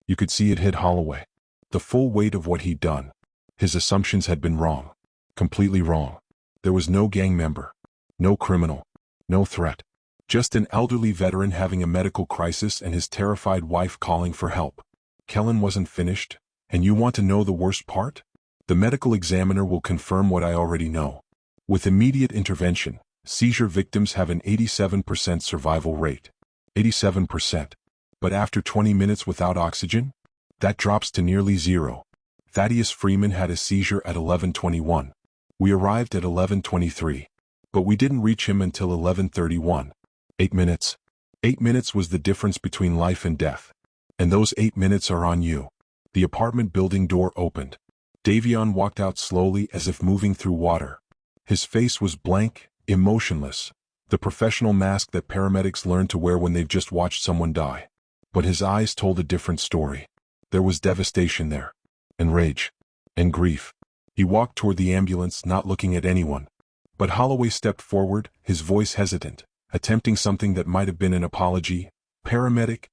You could see it hit Holloway. The full weight of what he'd done. His assumptions had been wrong. Completely wrong. There was no gang member. No criminal. No threat. Just an elderly veteran having a medical crisis and his terrified wife calling for help. Kellen wasn't finished, and you want to know the worst part? The medical examiner will confirm what I already know. With immediate intervention, seizure victims have an 87% survival rate. 87%. But after 20 minutes without oxygen? That drops to nearly 0. Thaddeus Freeman had a seizure at 11:21. We arrived at 11:23. But we didn't reach him until 11:31. 8 minutes. 8 minutes was the difference between life and death. And those 8 minutes are on you. The apartment building door opened. Davion walked out slowly as if moving through water. His face was blank, emotionless. The professional mask that paramedics learn to wear when they've just watched someone die. But his eyes told a different story. There was devastation there. And rage. And grief. He walked toward the ambulance, not looking at anyone. But Holloway stepped forward, his voice hesitant, attempting something that might have been an apology. Paramedic?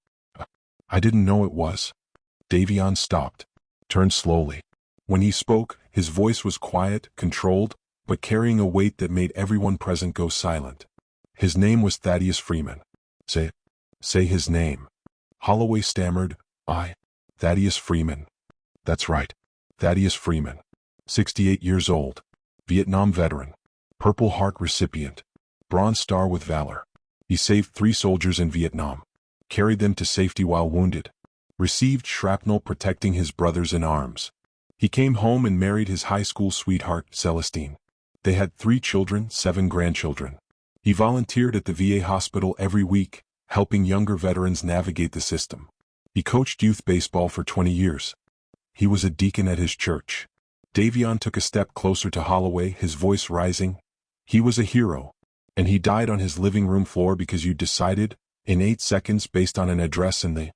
I didn't know it was. Davion stopped. Turned slowly. When he spoke, his voice was quiet, controlled, but carrying a weight that made everyone present go silent. His name was Thaddeus Freeman. Say his name. Holloway stammered, Thaddeus Freeman. That's right. Thaddeus Freeman. 68 years old. Vietnam veteran. Purple Heart recipient. Bronze Star with Valor. He saved 3 soldiers in Vietnam. Carried them to safety while wounded. Received shrapnel protecting his brothers in arms. He came home and married his high school sweetheart, Celestine. They had 3 children, 7 grandchildren. He volunteered at the VA hospital every week, helping younger veterans navigate the system. He coached youth baseball for 20 years. He was a deacon at his church. Davion took a step closer to Holloway, his voice rising. He was a hero. And he died on his living room floor because you decided, in 8 seconds based on an address and the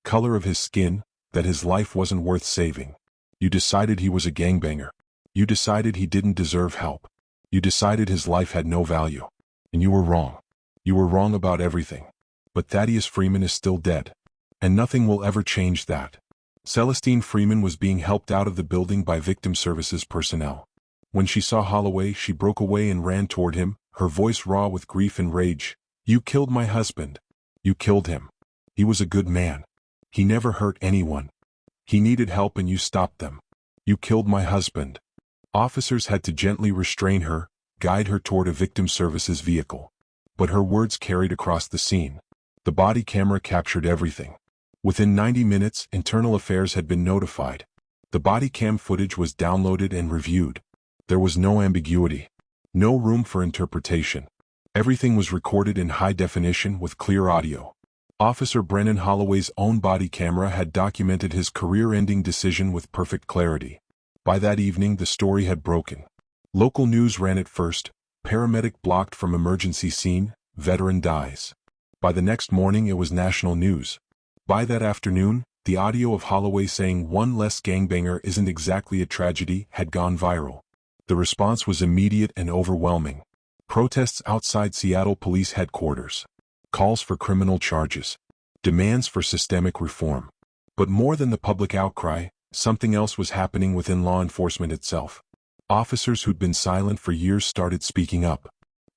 color of his skin, that his life wasn't worth saving. You decided he was a gangbanger. You decided he didn't deserve help. You decided his life had no value. And you were wrong. You were wrong about everything. But Thaddeus Freeman is still dead. And nothing will ever change that. Celestine Freeman was being helped out of the building by victim services personnel. When she saw Holloway, she broke away and ran toward him, her voice raw with grief and rage. You killed my husband. You killed him. He was a good man. He never hurt anyone. He needed help and you stopped them. You killed my husband. Officers had to gently restrain her, guide her toward a victim services vehicle. But her words carried across the scene. The body camera captured everything. Within 90 minutes, Internal Affairs had been notified. The body cam footage was downloaded and reviewed. There was no ambiguity. No room for interpretation. Everything was recorded in high definition with clear audio. Officer Brennan Holloway's own body camera had documented his career-ending decision with perfect clarity. By that evening, the story had broken. Local news ran it first: paramedic blocked from emergency scene, veteran dies. By the next morning, it was national news. By that afternoon, the audio of Holloway saying "one less gangbanger isn't exactly a tragedy" had gone viral. The response was immediate and overwhelming. Protests outside Seattle Police Headquarters. Calls for criminal charges. Demands for systemic reform. But more than the public outcry, something else was happening within law enforcement itself. Officers who'd been silent for years started speaking up.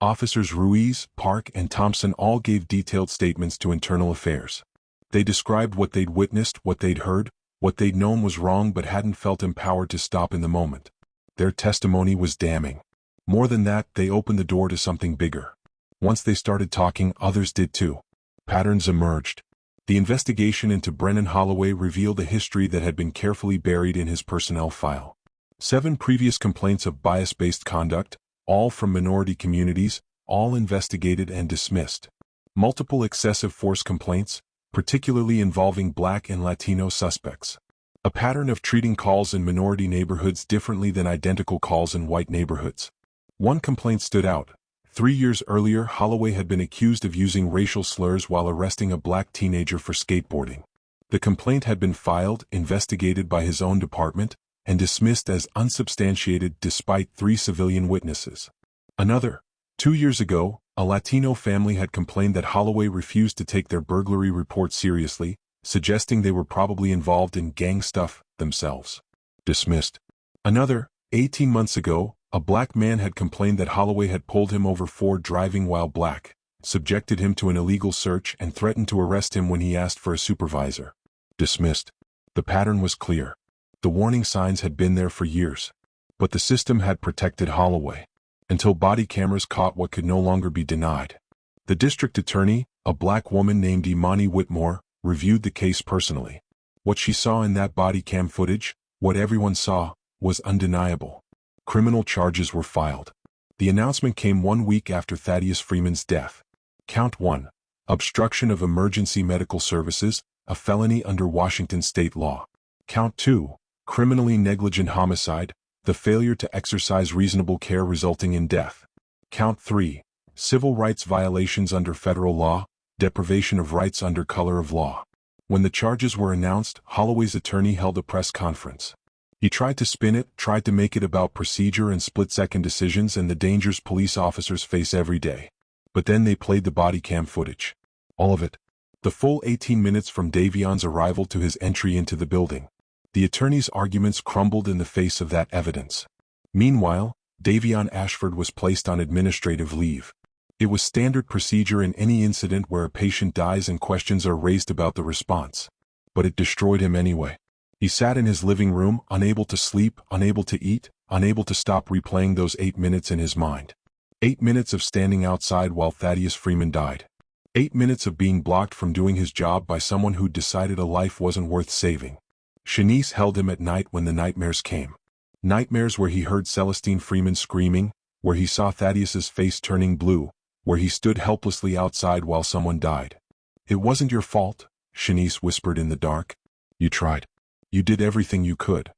Officers Ruiz, Park, and Thompson all gave detailed statements to Internal Affairs. They described what they'd witnessed, what they'd heard, what they'd known was wrong but hadn't felt empowered to stop in the moment. Their testimony was damning. More than that, they opened the door to something bigger. Once they started talking, others did too. Patterns emerged. The investigation into Brennan Holloway revealed a history that had been carefully buried in his personnel file. 7 previous complaints of bias-based conduct, all from minority communities, all investigated and dismissed. Multiple excessive force complaints, particularly involving Black and Latino suspects. A pattern of treating calls in minority neighborhoods differently than identical calls in white neighborhoods. One complaint stood out. 3 years earlier, Holloway had been accused of using racial slurs while arresting a black teenager for skateboarding. The complaint had been filed, investigated by his own department, and dismissed as unsubstantiated despite 3 civilian witnesses. Another. 2 years ago, a Latino family had complained that Holloway refused to take their burglary report seriously, suggesting they were probably involved in gang stuff themselves. Dismissed. Another. 18 months ago, a black man had complained that Holloway had pulled him over for driving while black, subjected him to an illegal search, and threatened to arrest him when he asked for a supervisor. Dismissed. The pattern was clear. The warning signs had been there for years. But the system had protected Holloway. Until body cameras caught what could no longer be denied. The district attorney, a black woman named Imani Whitmore, reviewed the case personally. What she saw in that body cam footage, what everyone saw, was undeniable. Criminal charges were filed. The announcement came 1 week after Thaddeus Freeman's death. Count 1. Obstruction of emergency medical services, a felony under Washington state law. Count 2. Criminally negligent homicide, the failure to exercise reasonable care resulting in death. Count 3. Civil rights violations under federal law, deprivation of rights under color of law. When the charges were announced, Holloway's attorney held a press conference. He tried to spin it, tried to make it about procedure and split-second decisions and the dangers police officers face every day. But then they played the body cam footage. All of it. The full 18 minutes from Davion's arrival to his entry into the building. The attorney's arguments crumbled in the face of that evidence. Meanwhile, Davion Ashford was placed on administrative leave. It was standard procedure in any incident where a patient dies and questions are raised about the response. But it destroyed him anyway. He sat in his living room, unable to sleep, unable to eat, unable to stop replaying those 8 minutes in his mind. 8 minutes of standing outside while Thaddeus Freeman died. 8 minutes of being blocked from doing his job by someone who'd decided a life wasn't worth saving. Shanice held him at night when the nightmares came. Nightmares where he heard Celestine Freeman screaming, where he saw Thaddeus's face turning blue, where he stood helplessly outside while someone died. "It wasn't your fault," Shanice whispered in the dark. "You tried. You did everything you could."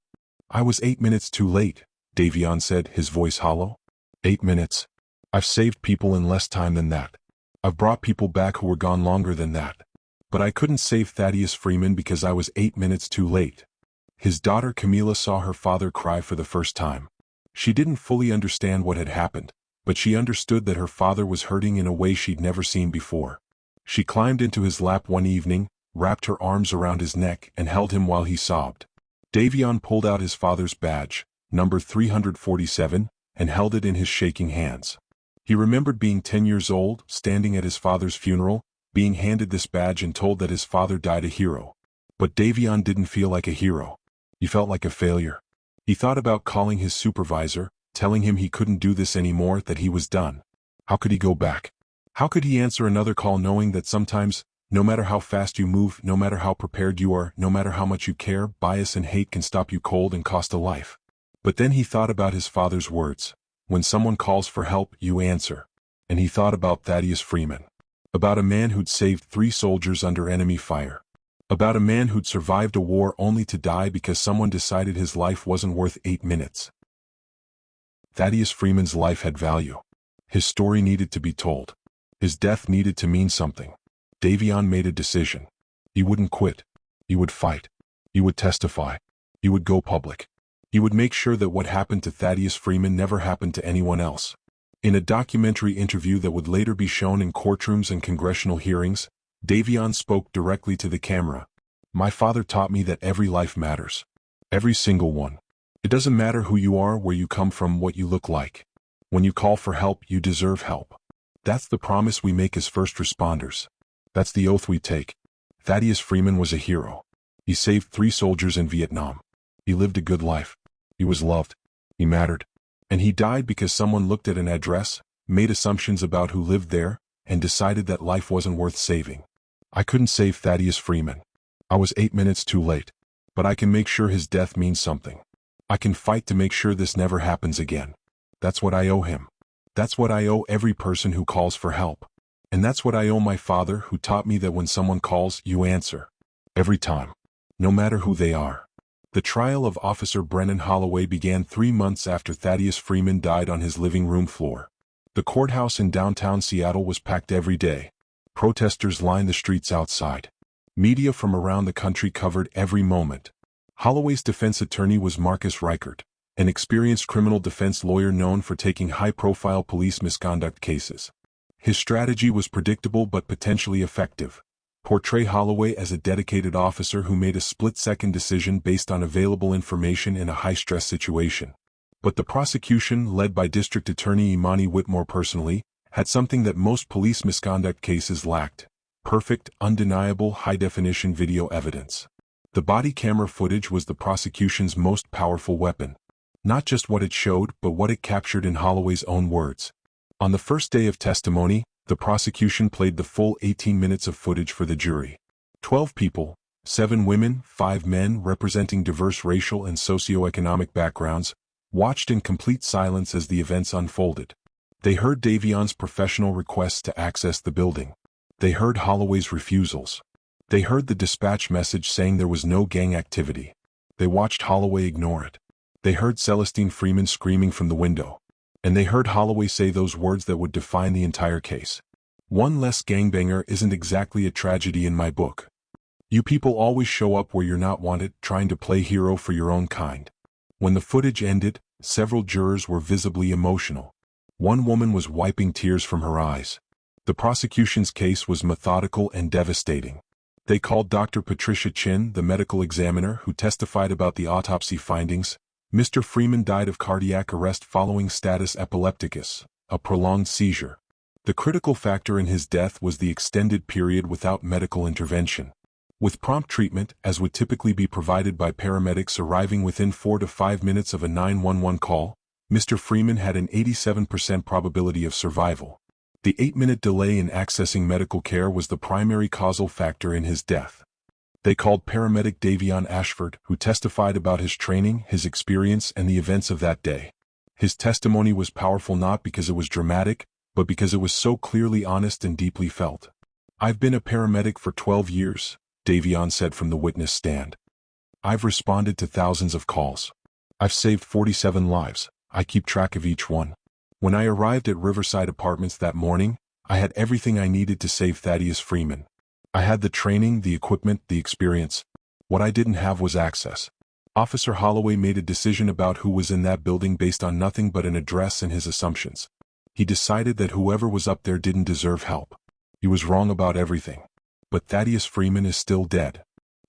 "I was 8 minutes too late," Davion said, his voice hollow. 8 minutes. I've saved people in less time than that. I've brought people back who were gone longer than that. But I couldn't save Thaddeus Freeman because I was 8 minutes too late. His daughter Camila saw her father cry for the first time. She didn't fully understand what had happened, but she understood that her father was hurting in a way she'd never seen before. She climbed into his lap one evening, wrapped her arms around his neck and held him while he sobbed. Davion pulled out his father's badge, number 347, and held it in his shaking hands. He remembered being 10 years old, standing at his father's funeral, being handed this badge and told that his father died a hero. But Davion didn't feel like a hero. He felt like a failure. He thought about calling his supervisor, telling him he couldn't do this anymore, that he was done. How could he go back? How could he answer another call knowing that sometimes, no matter how fast you move, no matter how prepared you are, no matter how much you care, bias and hate can stop you cold and cost a life? But then he thought about his father's words. When someone calls for help, you answer. And he thought about Thaddeus Freeman. About a man who'd saved 3 soldiers under enemy fire. About a man who'd survived a war only to die because someone decided his life wasn't worth 8 minutes. Thaddeus Freeman's life had value. His story needed to be told. His death needed to mean something. Davion made a decision. He wouldn't quit. He would fight. He would testify. He would go public. He would make sure that what happened to Thaddeus Freeman never happened to anyone else. In a documentary interview that would later be shown in courtrooms and congressional hearings, Davion spoke directly to the camera. My father taught me that every life matters. Every single one. It doesn't matter who you are, where you come from, what you look like. When you call for help, you deserve help. That's the promise we make as first responders. That's the oath we take. Thaddeus Freeman was a hero. He saved 3 soldiers in Vietnam. He lived a good life. He was loved. He mattered. And he died because someone looked at an address, made assumptions about who lived there, and decided that life wasn't worth saving. I couldn't save Thaddeus Freeman. I was 8 minutes too late. But I can make sure his death means something. I can fight to make sure this never happens again. That's what I owe him. That's what I owe every person who calls for help. And that's what I owe my father, who taught me that when someone calls, you answer. Every time. No matter who they are. The trial of Officer Brennan Holloway began 3 months after Thaddeus Freeman died on his living room floor. The courthouse in downtown Seattle was packed every day. Protesters lined the streets outside. Media from around the country covered every moment. Holloway's defense attorney was Marcus Reichert, an experienced criminal defense lawyer known for taking high-profile police misconduct cases. His strategy was predictable but potentially effective. Portray Holloway as a dedicated officer who made a split-second decision based on available information in a high-stress situation. But the prosecution, led by District Attorney Imani Whitmore personally, had something that most police misconduct cases lacked: perfect, undeniable, high-definition video evidence. The body camera footage was the prosecution's most powerful weapon. Not just what it showed, but what it captured in Holloway's own words. On the first day of testimony, the prosecution played the full 18 minutes of footage for the jury. 12 people, 7 women, 5 men representing diverse racial and socioeconomic backgrounds, watched in complete silence as the events unfolded. They heard Davion's professional requests to access the building. They heard Holloway's refusals. They heard the dispatch message saying there was no gang activity. They watched Holloway ignore it. They heard Celestine Freeman screaming from the window. And they heard Holloway say those words that would define the entire case. One less gangbanger isn't exactly a tragedy in my book. You people always show up where you're not wanted, trying to play hero for your own kind. When the footage ended, several jurors were visibly emotional. One woman was wiping tears from her eyes. The prosecution's case was methodical and devastating. They called Dr. Patricia Chin, the medical examiner who testified about the autopsy findings. Mr. Freeman died of cardiac arrest following status epilepticus, a prolonged seizure. The critical factor in his death was the extended period without medical intervention. With prompt treatment, as would typically be provided by paramedics arriving within 4 to 5 minutes of a 911 call, Mr. Freeman had an 87% probability of survival. The 8-minute delay in accessing medical care was the primary causal factor in his death. They called paramedic Davion Ashford, who testified about his training, his experience, and the events of that day. His testimony was powerful not because it was dramatic, but because it was so clearly honest and deeply felt. I've been a paramedic for 12 years, Davion said from the witness stand. I've responded to thousands of calls. I've saved 47 lives. I keep track of each one. When I arrived at Riverside Apartments that morning, I had everything I needed to save Thaddeus Freeman. I had the training, the equipment, the experience. What I didn't have was access. Officer Holloway made a decision about who was in that building based on nothing but an address and his assumptions. He decided that whoever was up there didn't deserve help. He was wrong about everything. But Thaddeus Freeman is still dead.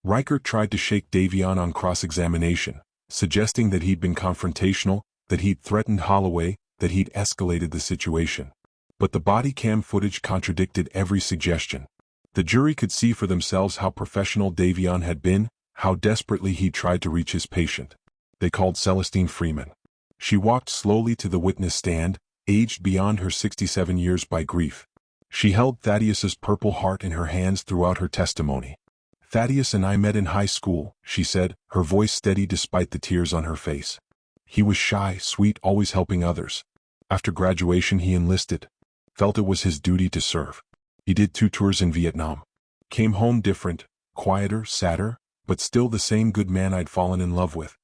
Reichert tried to shake Davion on cross-examination, suggesting that he'd been confrontational, that he'd threatened Holloway, that he'd escalated the situation. But the body cam footage contradicted every suggestion. The jury could see for themselves how professional Davion had been, how desperately he tried to reach his patient. They called Celestine Freeman. She walked slowly to the witness stand, aged beyond her 67 years by grief. She held Thaddeus's Purple Heart in her hands throughout her testimony. "Thaddeus and I met in high school," she said, her voice steady despite the tears on her face. "He was shy, sweet, always helping others. After graduation he enlisted. Felt it was his duty to serve. He did 2 tours in Vietnam. Came home different, quieter, sadder, but still the same good man I'd fallen in love with.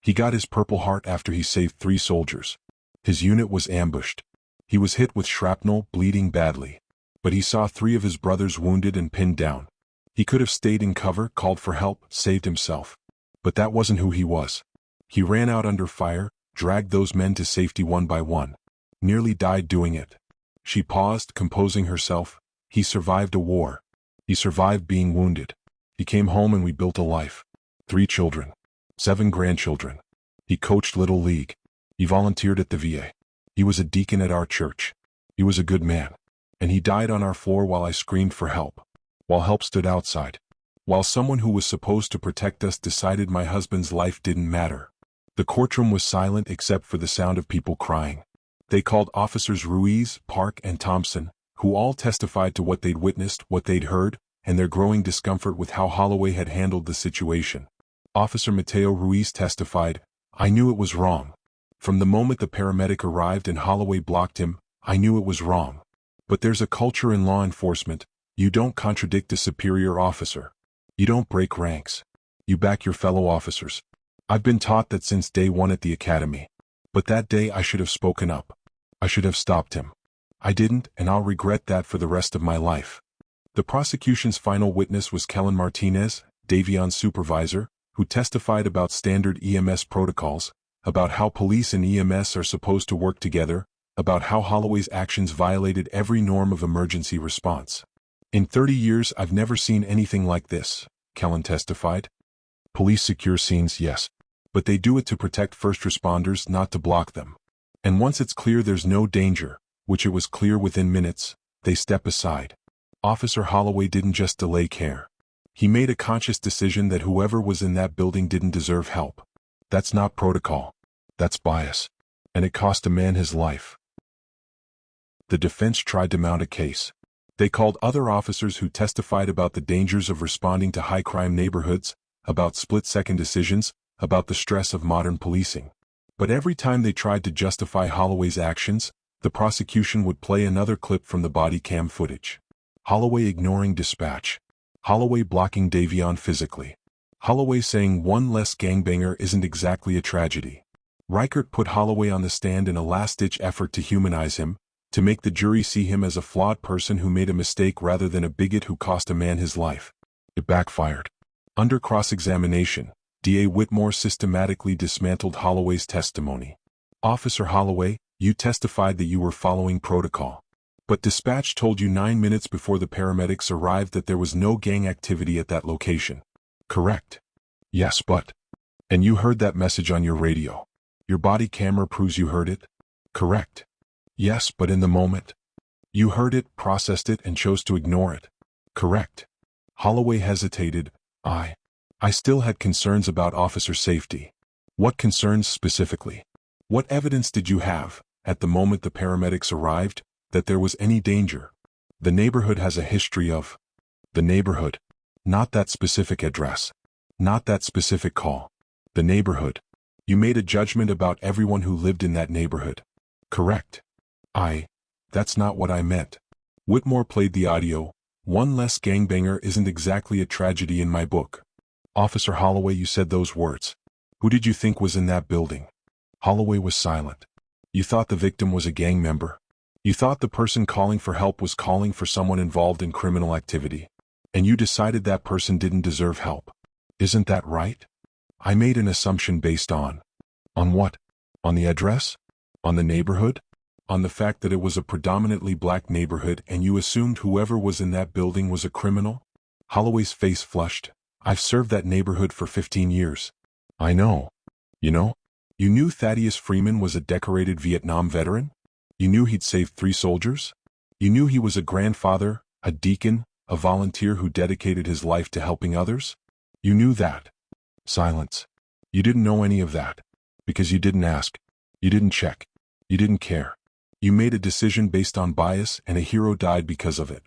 He got his Purple Heart after he saved 3 soldiers. His unit was ambushed. He was hit with shrapnel, bleeding badly. But he saw 3 of his brothers wounded and pinned down. He could have stayed in cover, called for help, saved himself. But that wasn't who he was. He ran out under fire, dragged those men to safety one by one. Nearly died doing it." She paused, composing herself. "He survived a war. He survived being wounded. He came home and we built a life. 3 children. 7 grandchildren. He coached Little League. He volunteered at the VA. He was a deacon at our church. He was a good man. And he died on our floor while I screamed for help. While help stood outside. While someone who was supposed to protect us decided my husband's life didn't matter." The courtroom was silent except for the sound of people crying. They called officers Ruiz, Park, and Thompson, who all testified to what they'd witnessed, what they'd heard, and their growing discomfort with how Holloway had handled the situation. Officer Mateo Ruiz testified, "I knew it was wrong. From the moment the paramedic arrived and Holloway blocked him, I knew it was wrong. But there's a culture in law enforcement. You don't contradict a superior officer. You don't break ranks. You back your fellow officers. I've been taught that since day one at the academy. But that day I should have spoken up. I should have stopped him. I didn't, and I'll regret that for the rest of my life." The prosecution's final witness was Kellen Martinez, Davion's supervisor, who testified about standard EMS protocols, about how police and EMS are supposed to work together, about how Holloway's actions violated every norm of emergency response. "In 30 years I've never seen anything like this," Kellen testified. "Police secure scenes, yes. But they do it to protect first responders, not to block them. And once it's clear there's no danger, which it was clear within minutes, they step aside." Officer Holloway didn't just delay care. He made a conscious decision that whoever was in that building didn't deserve help. That's not protocol. That's bias. And it cost a man his life. The defense tried to mount a case. They called other officers who testified about the dangers of responding to high-crime neighborhoods, about split-second decisions, about the stress of modern policing. But every time they tried to justify Holloway's actions, the prosecution would play another clip from the body cam footage. Holloway ignoring dispatch. Holloway blocking Davion physically. Holloway saying one less gangbanger isn't exactly a tragedy. Reichert put Holloway on the stand in a last-ditch effort to humanize him, to make the jury see him as a flawed person who made a mistake rather than a bigot who cost a man his life. It backfired. Under cross-examination, D.A. Whitmore systematically dismantled Holloway's testimony. "Officer Holloway, you testified that you were following protocol. But dispatch told you 9 minutes before the paramedics arrived that there was no gang activity at that location. Correct?" "Yes, but..." "And you heard that message on your radio. Your body camera proves you heard it?" "Correct." "Yes, but in the moment." "You heard it, processed it, and chose to ignore it." "Correct." Holloway hesitated. I still had concerns about officer safety." "What concerns specifically? What evidence did you have, at the moment the paramedics arrived, that there was any danger?" "The neighborhood has a history of..." "The neighborhood. Not that specific address. Not that specific call. The neighborhood. You made a judgment about everyone who lived in that neighborhood." "Correct." That's not what I meant." Whitmore played the audio. "One less gangbanger isn't exactly a tragedy in my book." "Officer Holloway, you said those words. Who did you think was in that building?" Holloway was silent. "You thought the victim was a gang member? You thought the person calling for help was calling for someone involved in criminal activity? And you decided that person didn't deserve help. Isn't that right?" "I made an assumption based on..." "On what? On the address? On the neighborhood? On the fact that it was a predominantly black neighborhood and you assumed whoever was in that building was a criminal?" Holloway's face flushed. "I've served that neighborhood for 15 years. I know. You know? You knew Thaddeus Freeman was a decorated Vietnam veteran? You knew he'd saved 3 soldiers? You knew he was a grandfather, a deacon, a volunteer who dedicated his life to helping others? You knew that. Silence. You didn't know any of that. Because you didn't ask. You didn't check. You didn't care. You made a decision based on bias, and a hero died because of it.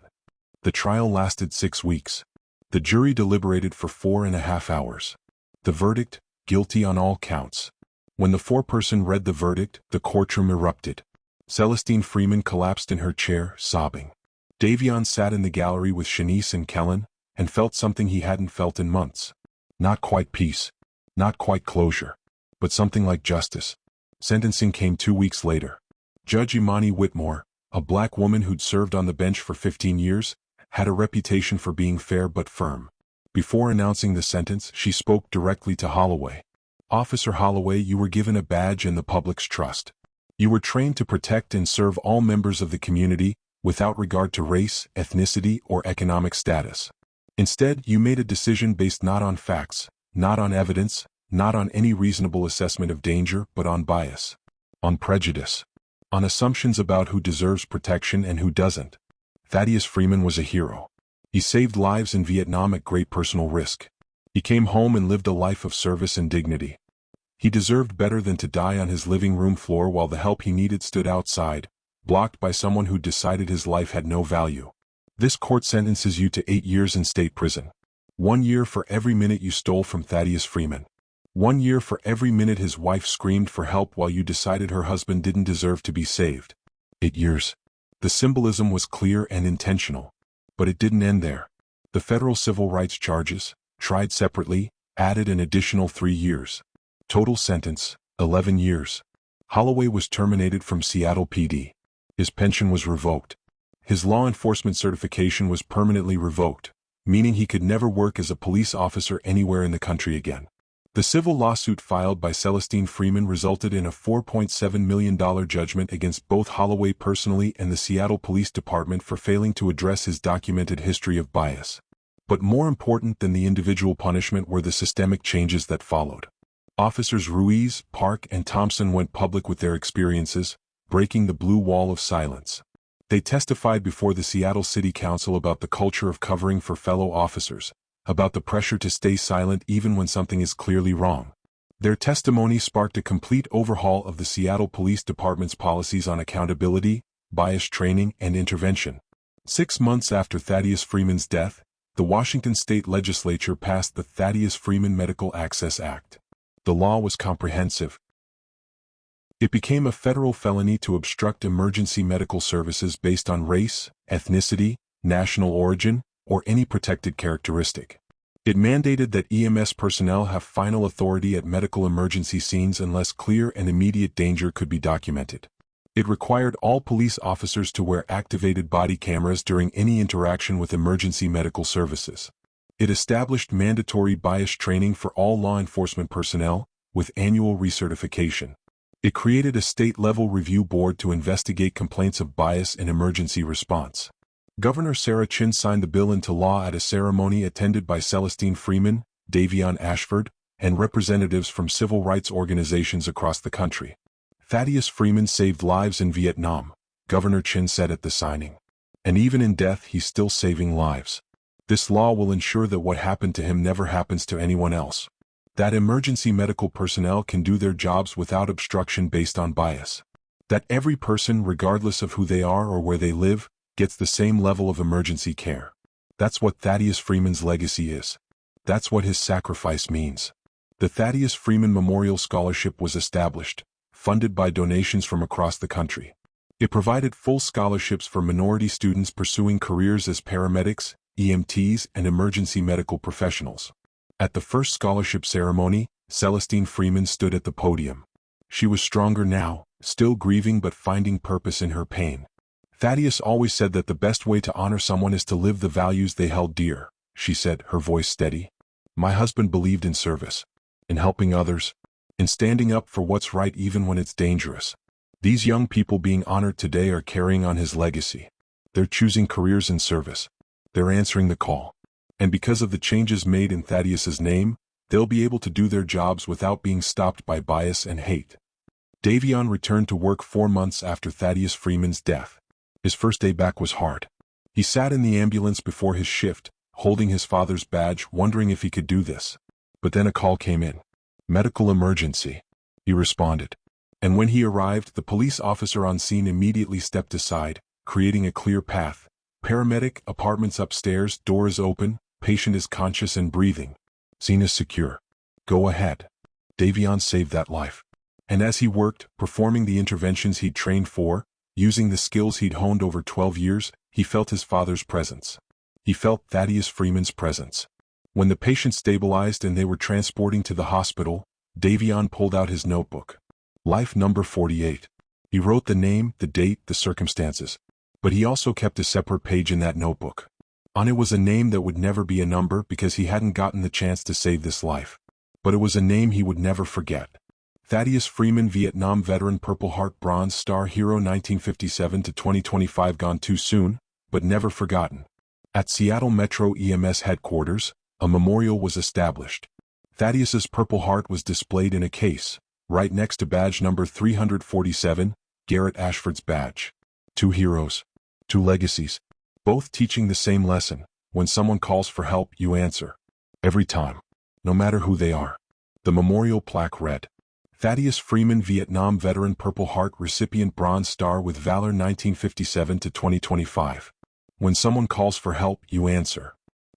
The trial lasted 6 weeks. The jury deliberated for 4.5 hours. The verdict, guilty on all counts. When the foreperson read the verdict, the courtroom erupted. Celestine Freeman collapsed in her chair, sobbing. Davion sat in the gallery with Shanice and Kellen, and felt something he hadn't felt in months. Not quite peace. Not quite closure. But something like justice. Sentencing came 2 weeks later. Judge Imani Whitmore, a black woman who'd served on the bench for 15 years, had a reputation for being fair but firm. Before announcing the sentence, she spoke directly to Holloway. Officer Holloway, you were given a badge and the public's trust. You were trained to protect and serve all members of the community, without regard to race, ethnicity, or economic status. Instead, you made a decision based not on facts, not on evidence, not on any reasonable assessment of danger, but on bias. On prejudice. On assumptions about who deserves protection and who doesn't. Thaddeus Freeman was a hero. He saved lives in Vietnam at great personal risk. He came home and lived a life of service and dignity. He deserved better than to die on his living room floor while the help he needed stood outside, blocked by someone who decided his life had no value. This court sentences you to 8 years in state prison. 1 year for every minute you stole from Thaddeus Freeman. 1 year for every minute his wife screamed for help while you decided her husband didn't deserve to be saved. 8 years. The symbolism was clear and intentional. But it didn't end there. The federal civil rights charges, tried separately, added an additional 3 years. Total sentence, 11 years. Holloway was terminated from Seattle PD. His pension was revoked. His law enforcement certification was permanently revoked, meaning he could never work as a police officer anywhere in the country again. The civil lawsuit filed by Celestine Freeman resulted in a $4.7 million judgment against both Holloway personally and the Seattle Police Department for failing to address his documented history of bias. But more important than the individual punishment were the systemic changes that followed. Officers Ruiz, Park, and Thompson went public with their experiences, breaking the blue wall of silence. They testified before the Seattle City Council about the culture of covering for fellow officers, about the pressure to stay silent even when something is clearly wrong. Their testimony sparked a complete overhaul of the Seattle Police Department's policies on accountability, bias training, and intervention. 6 months after Thaddeus Freeman's death, the Washington State Legislature passed the Thaddeus Freeman Medical Access Act. The law was comprehensive. It became a federal felony to obstruct emergency medical services based on race, ethnicity, national origin, or any protected characteristic. It mandated that EMS personnel have final authority at medical emergency scenes unless clear and immediate danger could be documented. It required all police officers to wear activated body cameras during any interaction with emergency medical services. It established mandatory bias training for all law enforcement personnel, with annual recertification. It created a state-level review board to investigate complaints of bias in emergency response. Governor Sarah Chin signed the bill into law at a ceremony attended by Celestine Freeman, Davion Ashford, and representatives from civil rights organizations across the country. Thaddeus Freeman saved lives in Vietnam, Governor Chin said at the signing. And even in death he's still saving lives. This law will ensure that what happened to him never happens to anyone else. That emergency medical personnel can do their jobs without obstruction based on bias. That every person, regardless of who they are or where they live, gets the same level of emergency care. That's what Thaddeus Freeman's legacy is. That's what his sacrifice means. The Thaddeus Freeman Memorial Scholarship was established, funded by donations from across the country. It provided full scholarships for minority students pursuing careers as paramedics, EMTs, and emergency medical professionals. At the first scholarship ceremony, Celestine Freeman stood at the podium. She was stronger now, still grieving but finding purpose in her pain. Thaddeus always said that the best way to honor someone is to live the values they held dear, she said, her voice steady. My husband believed in service, in helping others, in standing up for what's right even when it's dangerous. These young people being honored today are carrying on his legacy. They're choosing careers in service. They're answering the call. And because of the changes made in Thaddeus's name, they'll be able to do their jobs without being stopped by bias and hate. Davion returned to work 4 months after Thaddeus Freeman's death. His first day back was hard. He sat in the ambulance before his shift, holding his father's badge, wondering if he could do this. But then a call came in. Medical emergency. He responded. And when he arrived, the police officer on scene immediately stepped aside, creating a clear path. Paramedic, apartments upstairs, doors open, patient is conscious and breathing. Scene is secure. Go ahead. Davion saved that life. And as he worked, performing the interventions he'd trained for, using the skills he'd honed over 12 years, he felt his father's presence. He felt Thaddeus Freeman's presence. When the patient stabilized and they were transporting to the hospital, Davion pulled out his notebook. Life number 48. He wrote the name, the date, the circumstances. But he also kept a separate page in that notebook. On it was a name that would never be a number because he hadn't gotten the chance to save this life. But it was a name he would never forget. Thaddeus Freeman, Vietnam veteran, Purple Heart Bronze Star hero, 1957 to 2025, gone too soon, but never forgotten. At Seattle Metro EMS headquarters, a memorial was established. Thaddeus's Purple Heart was displayed in a case, right next to badge number 347, Garrett Ashford's badge. Two heroes. Two legacies. Both teaching the same lesson. When someone calls for help, you answer. Every time. No matter who they are. The memorial plaque read, Thaddeus Freeman, Vietnam veteran, Purple Heart recipient, Bronze Star with Valor, 1957 to 2025. When someone calls for help, you answer.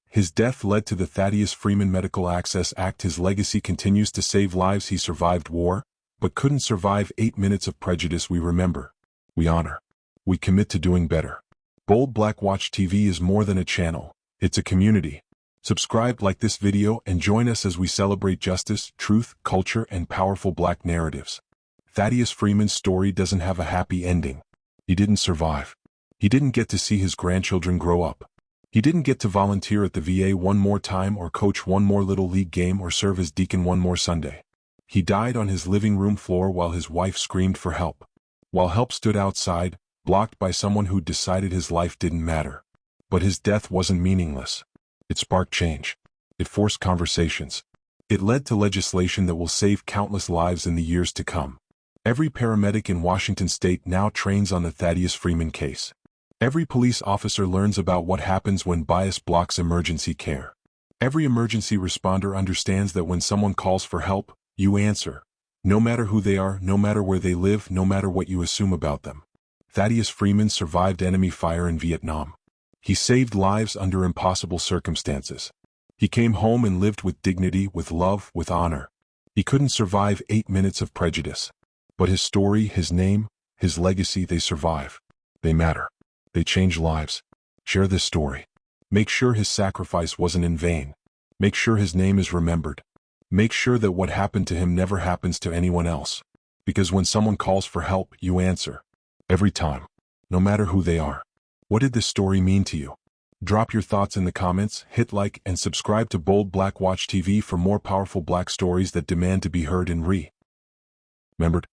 His death led to the Thaddeus Freeman Medical Access Act. His legacy continues to save lives. He survived war, but couldn't survive 8 minutes of prejudice. We remember. We honor. We commit to doing better. Bold Black Watch TV is more than a channel. It's a community. Subscribe, like this video, and join us as we celebrate justice, truth, culture, and powerful Black narratives. Thaddeus Freeman's story doesn't have a happy ending. He didn't survive. He didn't get to see his grandchildren grow up. He didn't get to volunteer at the VA one more time, or coach one more Little League game, or serve as deacon one more Sunday. He died on his living room floor while his wife screamed for help. While help stood outside, blocked by someone who decided his life didn't matter. But his death wasn't meaningless. It sparked change. It forced conversations. It led to legislation that will save countless lives in the years to come. Every paramedic in Washington state now trains on the Thaddeus Freeman case. Every police officer learns about what happens when bias blocks emergency care. Every emergency responder understands that when someone calls for help, you answer. No matter who they are, no matter where they live, no matter what you assume about them. Thaddeus Freeman survived enemy fire in Vietnam. He saved lives under impossible circumstances. He came home and lived with dignity, with love, with honor. He couldn't survive 8 minutes of prejudice. But his story, his name, his legacy, they survive. They matter. They change lives. Share this story. Make sure his sacrifice wasn't in vain. Make sure his name is remembered. Make sure that what happened to him never happens to anyone else. Because when someone calls for help, you answer. Every time. No matter who they are. What did this story mean to you? Drop your thoughts in the comments, hit like, and subscribe to Bold Black Watch TV for more powerful Black stories that demand to be heard and remembered.